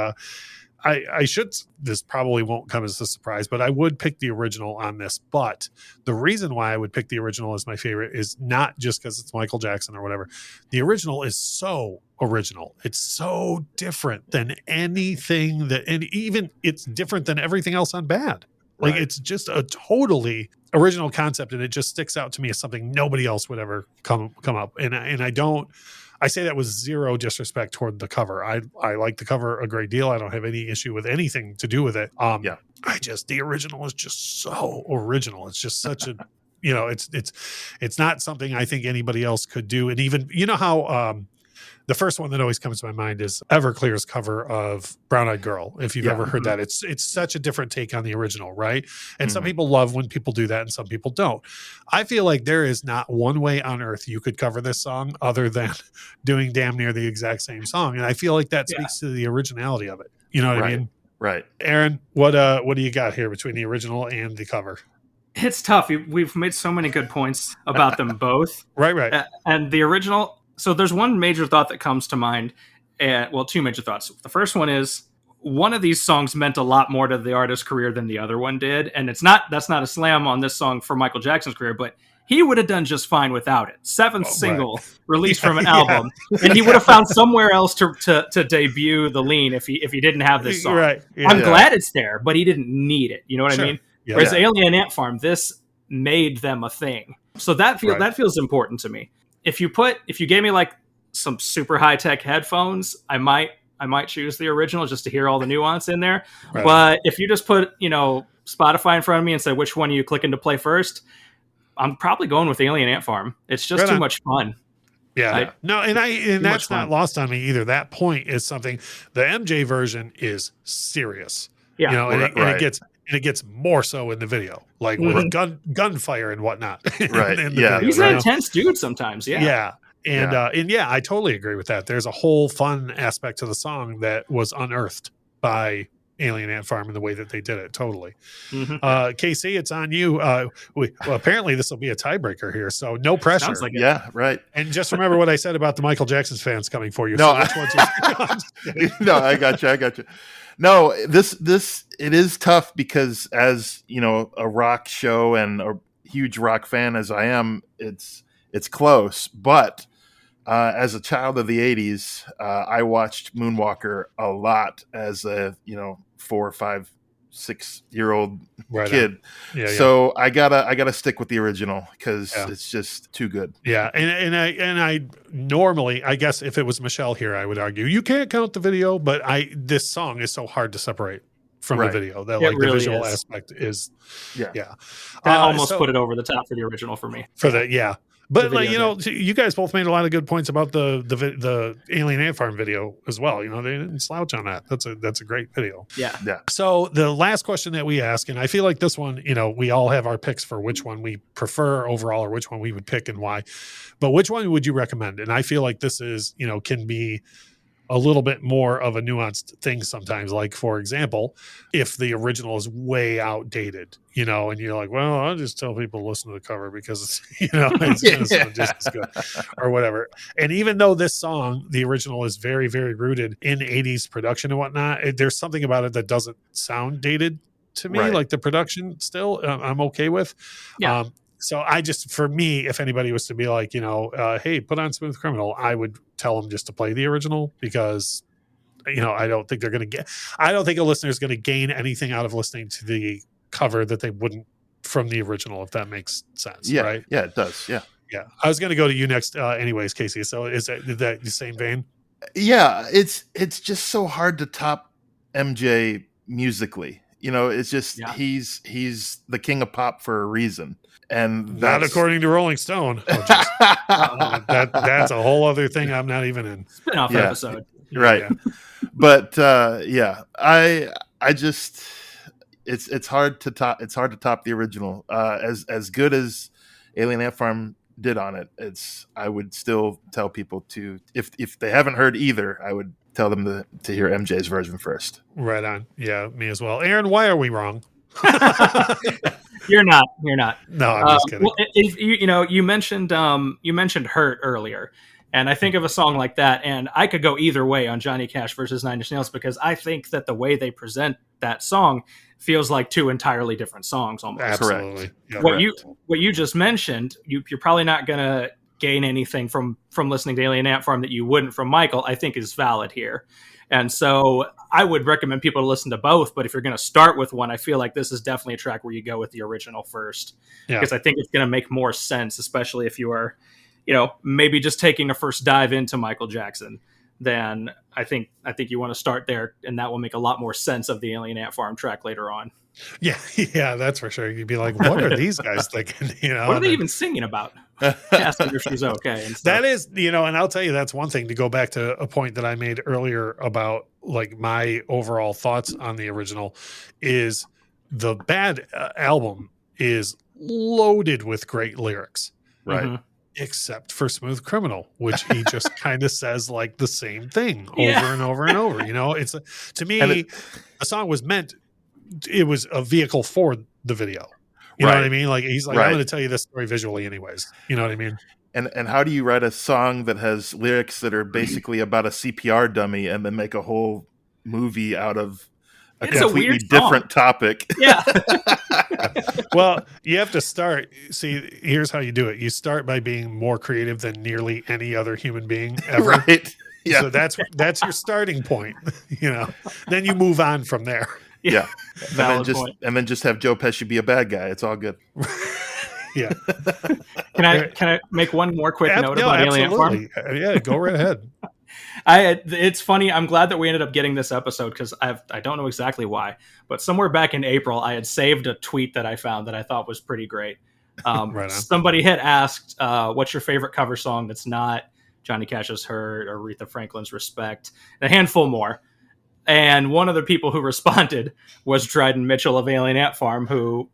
this probably won't come as a surprise, but I would pick the original on this. But the reason why I would pick the original as my favorite is not just because it's Michael Jackson or whatever. The original is so original. It's so different than anything and even it's different than everything else on Bad. Like it's just a totally original concept, and it just sticks out to me as something nobody else would ever come up. And I don't I say that with zero disrespect toward the cover. I like the cover a great deal. I don't have any issue with anything to do with it. The original is just so original. It's just such a, it's not something I think anybody else could do. And even, how the first one that always comes to my mind is Everclear's cover of Brown Eyed Girl. If you've ever heard that, it's such a different take on the original, right? And some people love when people do that and some people don't. I feel like there is not one way on earth you could cover this song other than doing damn near the exact same song. And I feel like that speaks to the originality of it. You know what I mean? Right. Aaron, what do you got here between the original and the cover? It's tough. We've made so many good points about them both. Right. And the original... So there's one major thought that comes to mind. Two major thoughts. The first one is one of these songs meant a lot more to the artist's career than the other one did. And that's not a slam on this song for Michael Jackson's career, but he would have done just fine without it. Seventh single released from an album. And he would have found somewhere else to debut the lean if he didn't have this song. Right. Yeah. I'm glad it's there, but he didn't need it. You know what I mean? Yeah. Whereas Alien Ant Farm, this made them a thing. So that feels important to me. If you gave me like some super high tech headphones, I might choose the original just to hear all the nuance in there. Right. But if you just put, Spotify in front of me and say, which one are you clicking to play first? I'm probably going with Alien Ant Farm. It's just too much fun. Yeah. And that's not lost on me either. That point is something, the MJ version is serious. Yeah. And it gets more so in the video, like with gunfire and whatnot. Right. Video, he's an intense dude sometimes. Yeah. Yeah. And I totally agree with that. There's a whole fun aspect to the song that was unearthed by Alien Ant Farm in the way that they did it. Totally. KC, it's on you. Apparently this will be a tiebreaker here, so no pressure. Sounds like it. Yeah, right. And just remember what I said about the Michael Jackson fans coming for you. No, so no, I got you. No, this it is tough because as a rock show and a huge rock fan as I am, it's close. But as a child of the '80s, I watched Moonwalker a lot as a 4, 5, 6-year-old kid. So I gotta stick with the original because it's just too good. Yeah, and I normally, I guess if it was Michelle here, I would argue you can't count the video, but this song is so hard to separate from the video that the visual aspect is that almost put it over the top for the original for me. But you guys both made a lot of good points about the Alien Ant Farm video as well. They didn't slouch on that. That's a great video. Yeah. So the last question that we ask, and I feel like this one, we all have our picks for which one we prefer overall or which one we would pick and why. But which one would you recommend? And I feel like this is, can be a little bit more of a nuanced thing sometimes. Like, for example, if the original is way outdated, and you're like, well, I'll just tell people to listen to the cover because it's, it's going to sound just as good or whatever. And even though this song, the original, is very, very rooted in 80s production and whatnot, there's something about it that doesn't sound dated to me. Like the production still, I'm okay with. Yeah. So for me, if anybody was to be like, hey, put on Smooth Criminal, I would tell them just to play the original because, I don't think a listener is going to gain anything out of listening to the cover that they wouldn't from the original, if that makes sense. Yeah. Right? Yeah, it does. Yeah. Yeah. I was going to go to you next anyways, Casey. So is that the same vein? Yeah. It's just so hard to top MJ musically. It's just, he's the king of pop for a reason. And not according to Rolling Stone. That's a whole other thing I'm not even in. Spin-off episode. Right. Yeah. But I just it's hard to top the original. As good as Alien Ant Farm did on it, I would still tell people to, if they haven't heard either, I would tell them to hear MJ's version first. Right on. Yeah, me as well. Aaron, why are we wrong? You're not. No, I'm just kidding. Well, you mentioned Hurt earlier, and I think of a song like that, and I could go either way on Johnny Cash versus Nine Inch Nails because I think that the way they present that song feels like two entirely different songs almost. Absolutely. Yeah, what you just mentioned, you're probably not going to gain anything from listening to Alien Ant Farm that you wouldn't from Michael, I think is valid here. And so I would recommend people to listen to both, but if you're going to start with one, I feel like this is definitely a track where you go with the original first, because I think it's going to make more sense, especially if you are, maybe just taking a first dive into Michael Jackson, then I think you want to start there, and that will make a lot more sense of the Alien Ant Farm track later on. Yeah, that's for sure. You'd be like, what are these guys thinking? What are they even singing about? Asking if she's okay. And that is, and I'll tell you, that's one thing, to go back to a point that I made earlier about like my overall thoughts on the original, is the bad album is loaded with great lyrics. Right. Mm-hmm. Except for Smooth Criminal, which he just kind of says like the same thing over and over and over. It's to me, the song was meant, it was a vehicle for the video. You know what I mean? Like he's like, I'm going to tell you this story visually anyways. You know what I mean? And how do you write a song that has lyrics that are basically about a CPR dummy and then make a whole movie out of a completely different topic? Yeah. Well, you have to start. See, here's how you do it. You start by being more creative than nearly any other human being ever. Right. Yeah. So that's your starting point. Then you move on from there. Yeah. Valid and then just have Joe Pesci be a bad guy. It's all good. Yeah. Can I make one more quick note about Alien Ant Farm? Yeah, go right ahead. It's funny. I'm glad that we ended up getting this episode, because I don't know exactly why, but somewhere back in April, I had saved a tweet that I found that I thought was pretty great. Right on. Somebody had asked, what's your favorite cover song that's not Johnny Cash's Hurt or Aretha Franklin's Respect? A handful more. And one of the people who responded was Dryden Mitchell of Alien Ant Farm, who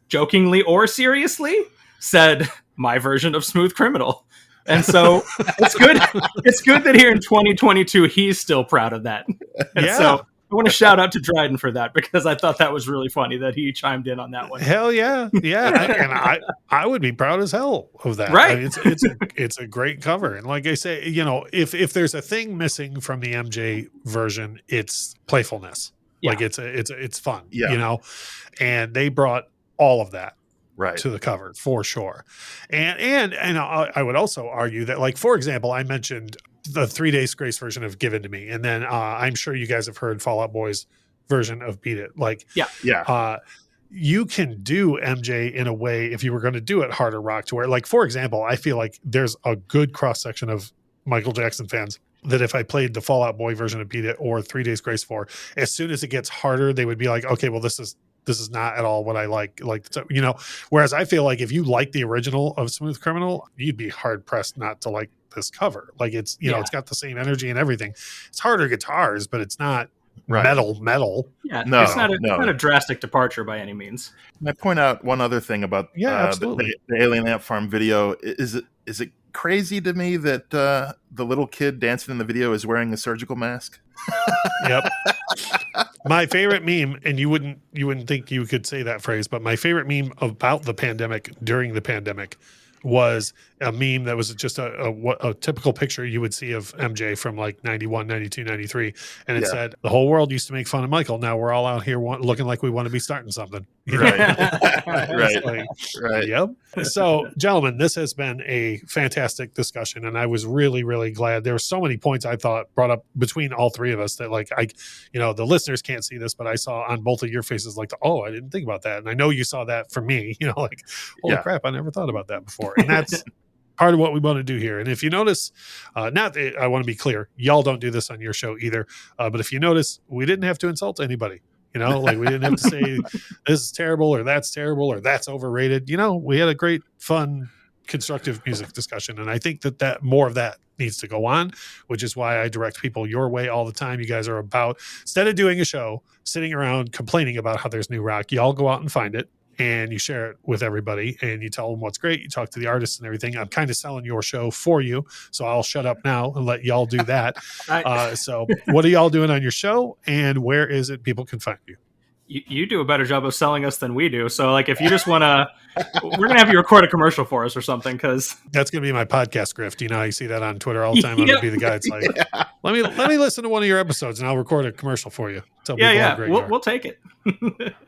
jokingly or seriously said, my version of Smooth Criminal. And so it's good. It's good that here in 2022, he's still proud of that. And so I want to shout out to Dryden for that, because I thought that was really funny that he chimed in on that one. Hell yeah. Yeah. And I would be proud as hell of that. Right. I mean, it's a great cover. And like I say, if there's a thing missing from the MJ version, it's playfulness. Yeah. Like it's fun, Yeah. and they brought all of that Right. to the cover for sure. And I would also argue that, like, for example, I mentioned the 3 Days Grace version of Give In To Me. And then I'm sure you guys have heard Fall Out Boy's version of Beat It. Like, you can do MJ in a way, if you were going to do it harder rock, to where, like, for example, I feel like there's a good cross section of Michael Jackson fans that if I played the Fall Out Boy version of Beat It or 3 Days Grace 4, as soon as it gets harder, they would be like, okay, well, this is not at all what I like, whereas I feel like if you like the original of Smooth Criminal, you'd be hard pressed not to like this cover. Like, it's, it's got the same energy and everything. It's harder guitars, but it's not metal. Yeah. No, it's not a drastic departure by any means. Can I point out one other thing about absolutely. the Alien Ant Farm video? Is it crazy to me that the little kid dancing in the video is wearing a surgical mask? Yep. My favorite meme, and you wouldn't think you could say that phrase, but my favorite meme about the pandemic, during the pandemic, was a meme that was just a typical picture you would see of MJ from like 91, 92, 93. And it said, the whole world used to make fun of Michael. Now we're all out here looking like we want to be starting something. Right. Right. Yep. So, gentlemen, this has been a fantastic discussion. And I was really, really glad. There were so many points I thought brought up between all three of us that, like, the listeners can't see this, but I saw on both of your faces, like, I didn't think about that. And I know you saw that for me, like, holy crap, I never thought about that before. And that's part of what we want to do here. And if you notice, I want to be clear, y'all don't do this on your show either. But if you notice, we didn't have to insult anybody. Like, we didn't have to say this is terrible or that's overrated. We had a great, fun, constructive music discussion. And I think that more of that needs to go on, which is why I direct people your way all the time. You guys are about, instead of doing a show, sitting around complaining about how there's new rock, y'all go out and find it. And you share it with everybody and you tell them what's great. You talk to the artists and everything. I'm kind of selling your show for you. So I'll shut up now and let y'all do that. So what are y'all doing on your show, and where is it people can find you? You do a better job of selling us than we do. So, like, if you just want to, we're going to have you record a commercial for us or something, because that's going to be my podcast grift. You see that on Twitter all the time. I'm going to be the guy. It's like, let me listen to one of your episodes and I'll record a commercial for you. We'll take it.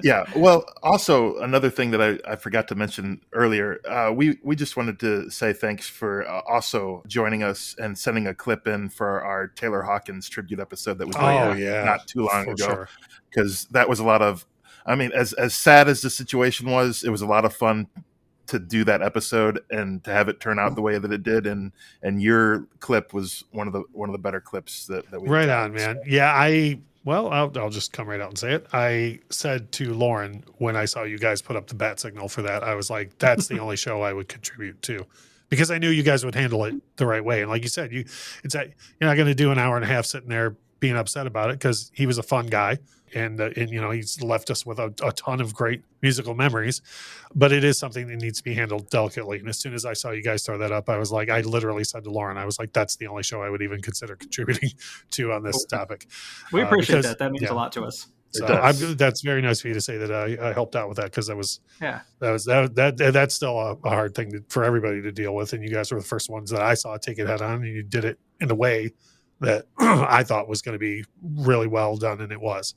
Yeah. Well, also another thing that I forgot to mention earlier, we just wanted to say thanks for also joining us and sending a clip in for our Taylor Hawkins tribute episode that we played not too long ago. Because that was a lot of, as sad as the situation was, it was a lot of fun to do that episode and to have it turn out the way that it did. And your clip was one of the better clips that we right got. on, man. Yeah, I'll just come right out and say it. I said to Lauren when I saw you guys put up the bat signal for that, I was like, that's the only show I would contribute to, because I knew you guys would handle it the right way. And like you said, you're not going to do an hour and a half sitting there being upset about it, because he was a fun guy. And he's left us with a ton of great musical memories, but it is something that needs to be handled delicately. And as soon as I saw you guys throw that up, I was like, I literally said to Lauren, I was like, that's the only show I would even consider contributing to on this topic. We appreciate that. That means a lot to us. So that's very nice for you to say that I helped out with that, because that's still a hard thing for everybody to deal with. And you guys were the first ones that I saw take it head on, and you did it in a way that I thought was going to be really well done, and it was.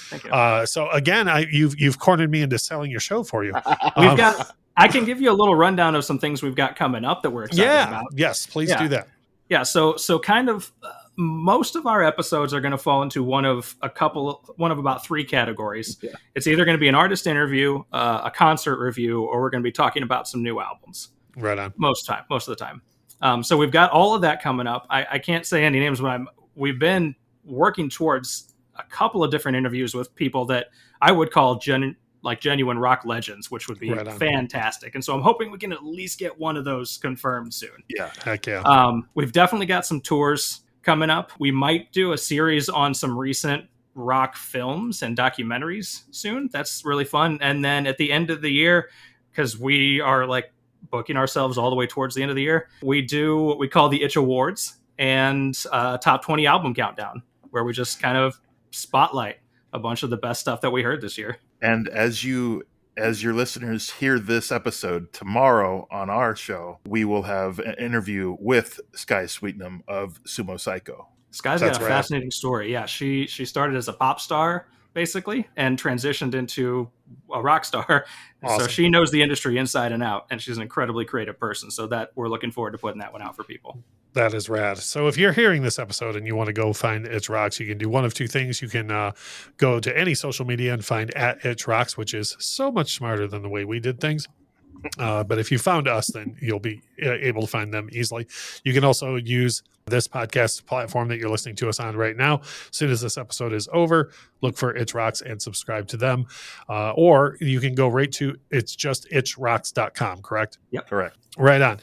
Thank you. So again, you've cornered me into selling your show for you. I can give you a little rundown of some things we've got coming up that we're excited about. Yes, please do that. Yeah. So kind of most of our episodes are going to fall into one of about 3 categories. Yeah. It's either going to be an artist interview, a concert review, or we're going to be talking about some new albums. Right on. Most of the time. So we've got all of that coming up. I can't say any names, but we've been working towards a couple of different interviews with people that I would call genuine rock legends, which would be fantastic. And so I'm hoping we can at least get one of those confirmed soon. Yeah, heck yeah. We've definitely got some tours coming up. We might do a series on some recent rock films and documentaries soon. That's really fun. And then at the end of the year, because we are booking ourselves all the way towards the end of the year, we do what we call the Itch Awards and top 20 album countdown, where we just kind of spotlight a bunch of the best stuff that we heard this year. And as your listeners hear this episode tomorrow on our show, we will have an interview with Sky Sweetnam of Sumo Psycho. Sky's got a fascinating story. Yeah, she started as a pop star, basically, and transitioned into a rock star. Awesome. So she knows the industry inside and out, and she's an incredibly creative person. So that we're looking forward to putting that one out for people. That is rad. So if you're hearing this episode and you want to go find Itch Rocks, you can do one of 2 things. You can go to any social media and find @Itch Rocks, which is so much smarter than the way we did things. But if you found us, then you'll be able to find them easily. You can also use this podcast platform that you're listening to us on right now. As soon as this episode is over, look for Itch Rocks and subscribe to them. Or you can go right to itchrocks.com, correct? Yep. Correct. Right on.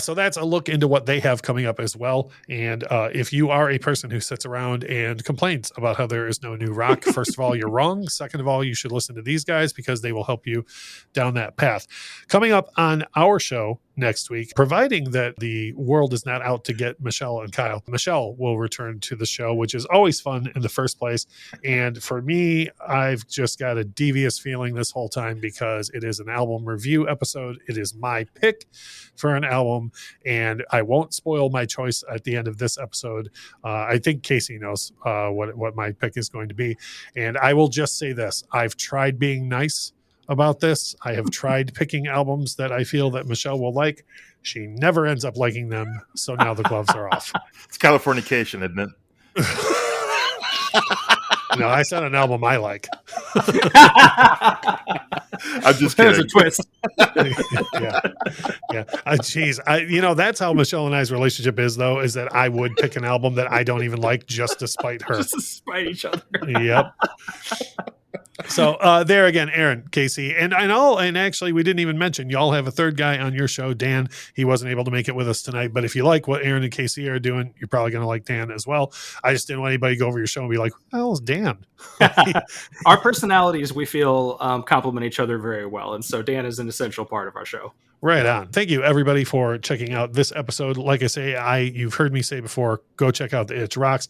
So that's a look into what they have coming up as well. And if you are a person who sits around and complains about how there is no new rock, first of all, you're wrong. Second of all, you should listen to these guys, because they will help you down that path. Coming up on our show next week, providing that the world is not out to get Michelle and Kyle, Michelle will return to the show, which is always fun in the first place. And for me, I've just got a devious feeling this whole time, because it is an album review episode. It is my pick for an album, and I won't spoil my choice at the end of this episode. I think Casey knows what my pick is going to be. And I will just say this. I've tried being nice about this. I have tried picking albums that I feel that Michelle will like. She never ends up liking them, so now the gloves are off. It's Californication, isn't it? No, I said an album I like. I'm just kidding. There's a twist. Yeah. Geez, that's how Michelle and I's relationship is, though, is that I would pick an album that I don't even like just to spite her. Just to spite each other. Yep. So there again, Aaron, Casey, and actually we didn't even mention y'all have a third guy on your show, Dan. He wasn't able to make it with us tonight, but if you like what Aaron and Casey are doing, you're probably going to like Dan as well. I just didn't want anybody to go over your show and be like, "Who the hell is Dan?" Our personalities, we feel, complement each other very well, and so Dan is an essential part of our show. Right on. Thank you, everybody, for checking out this episode. Like I say, you've heard me say before, go check out the Itch Rocks.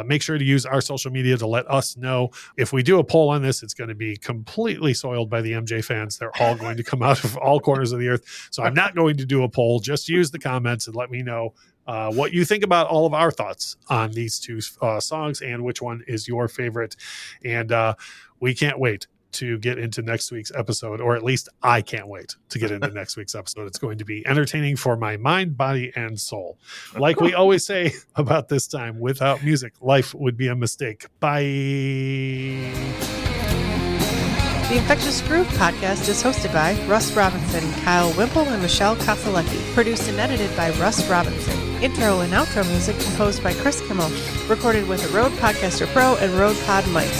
Make sure to use our social media to let us know. If we do a poll on this, it's going to be completely soiled by the MJ fans. They're all going to come out of all corners of the earth. So I'm not going to do a poll. Just use the comments and let me know what you think about all of our thoughts on these 2 songs and which one is your favorite. And we can't wait to get into next week's episode, or at least I can't wait to get into next week's episode. It's going to be entertaining for my mind, body, and soul. Like we always say about this time, without music, life would be a mistake. Bye. The Infectious Groove Podcast is hosted by Russ Robinson, Kyle Wimple, and Michelle Koselecki. Produced and edited by Russ Robinson. Intro and outro music composed by Chris Kimmel. Recorded with a Rode Podcaster Pro and Rode Pod mic.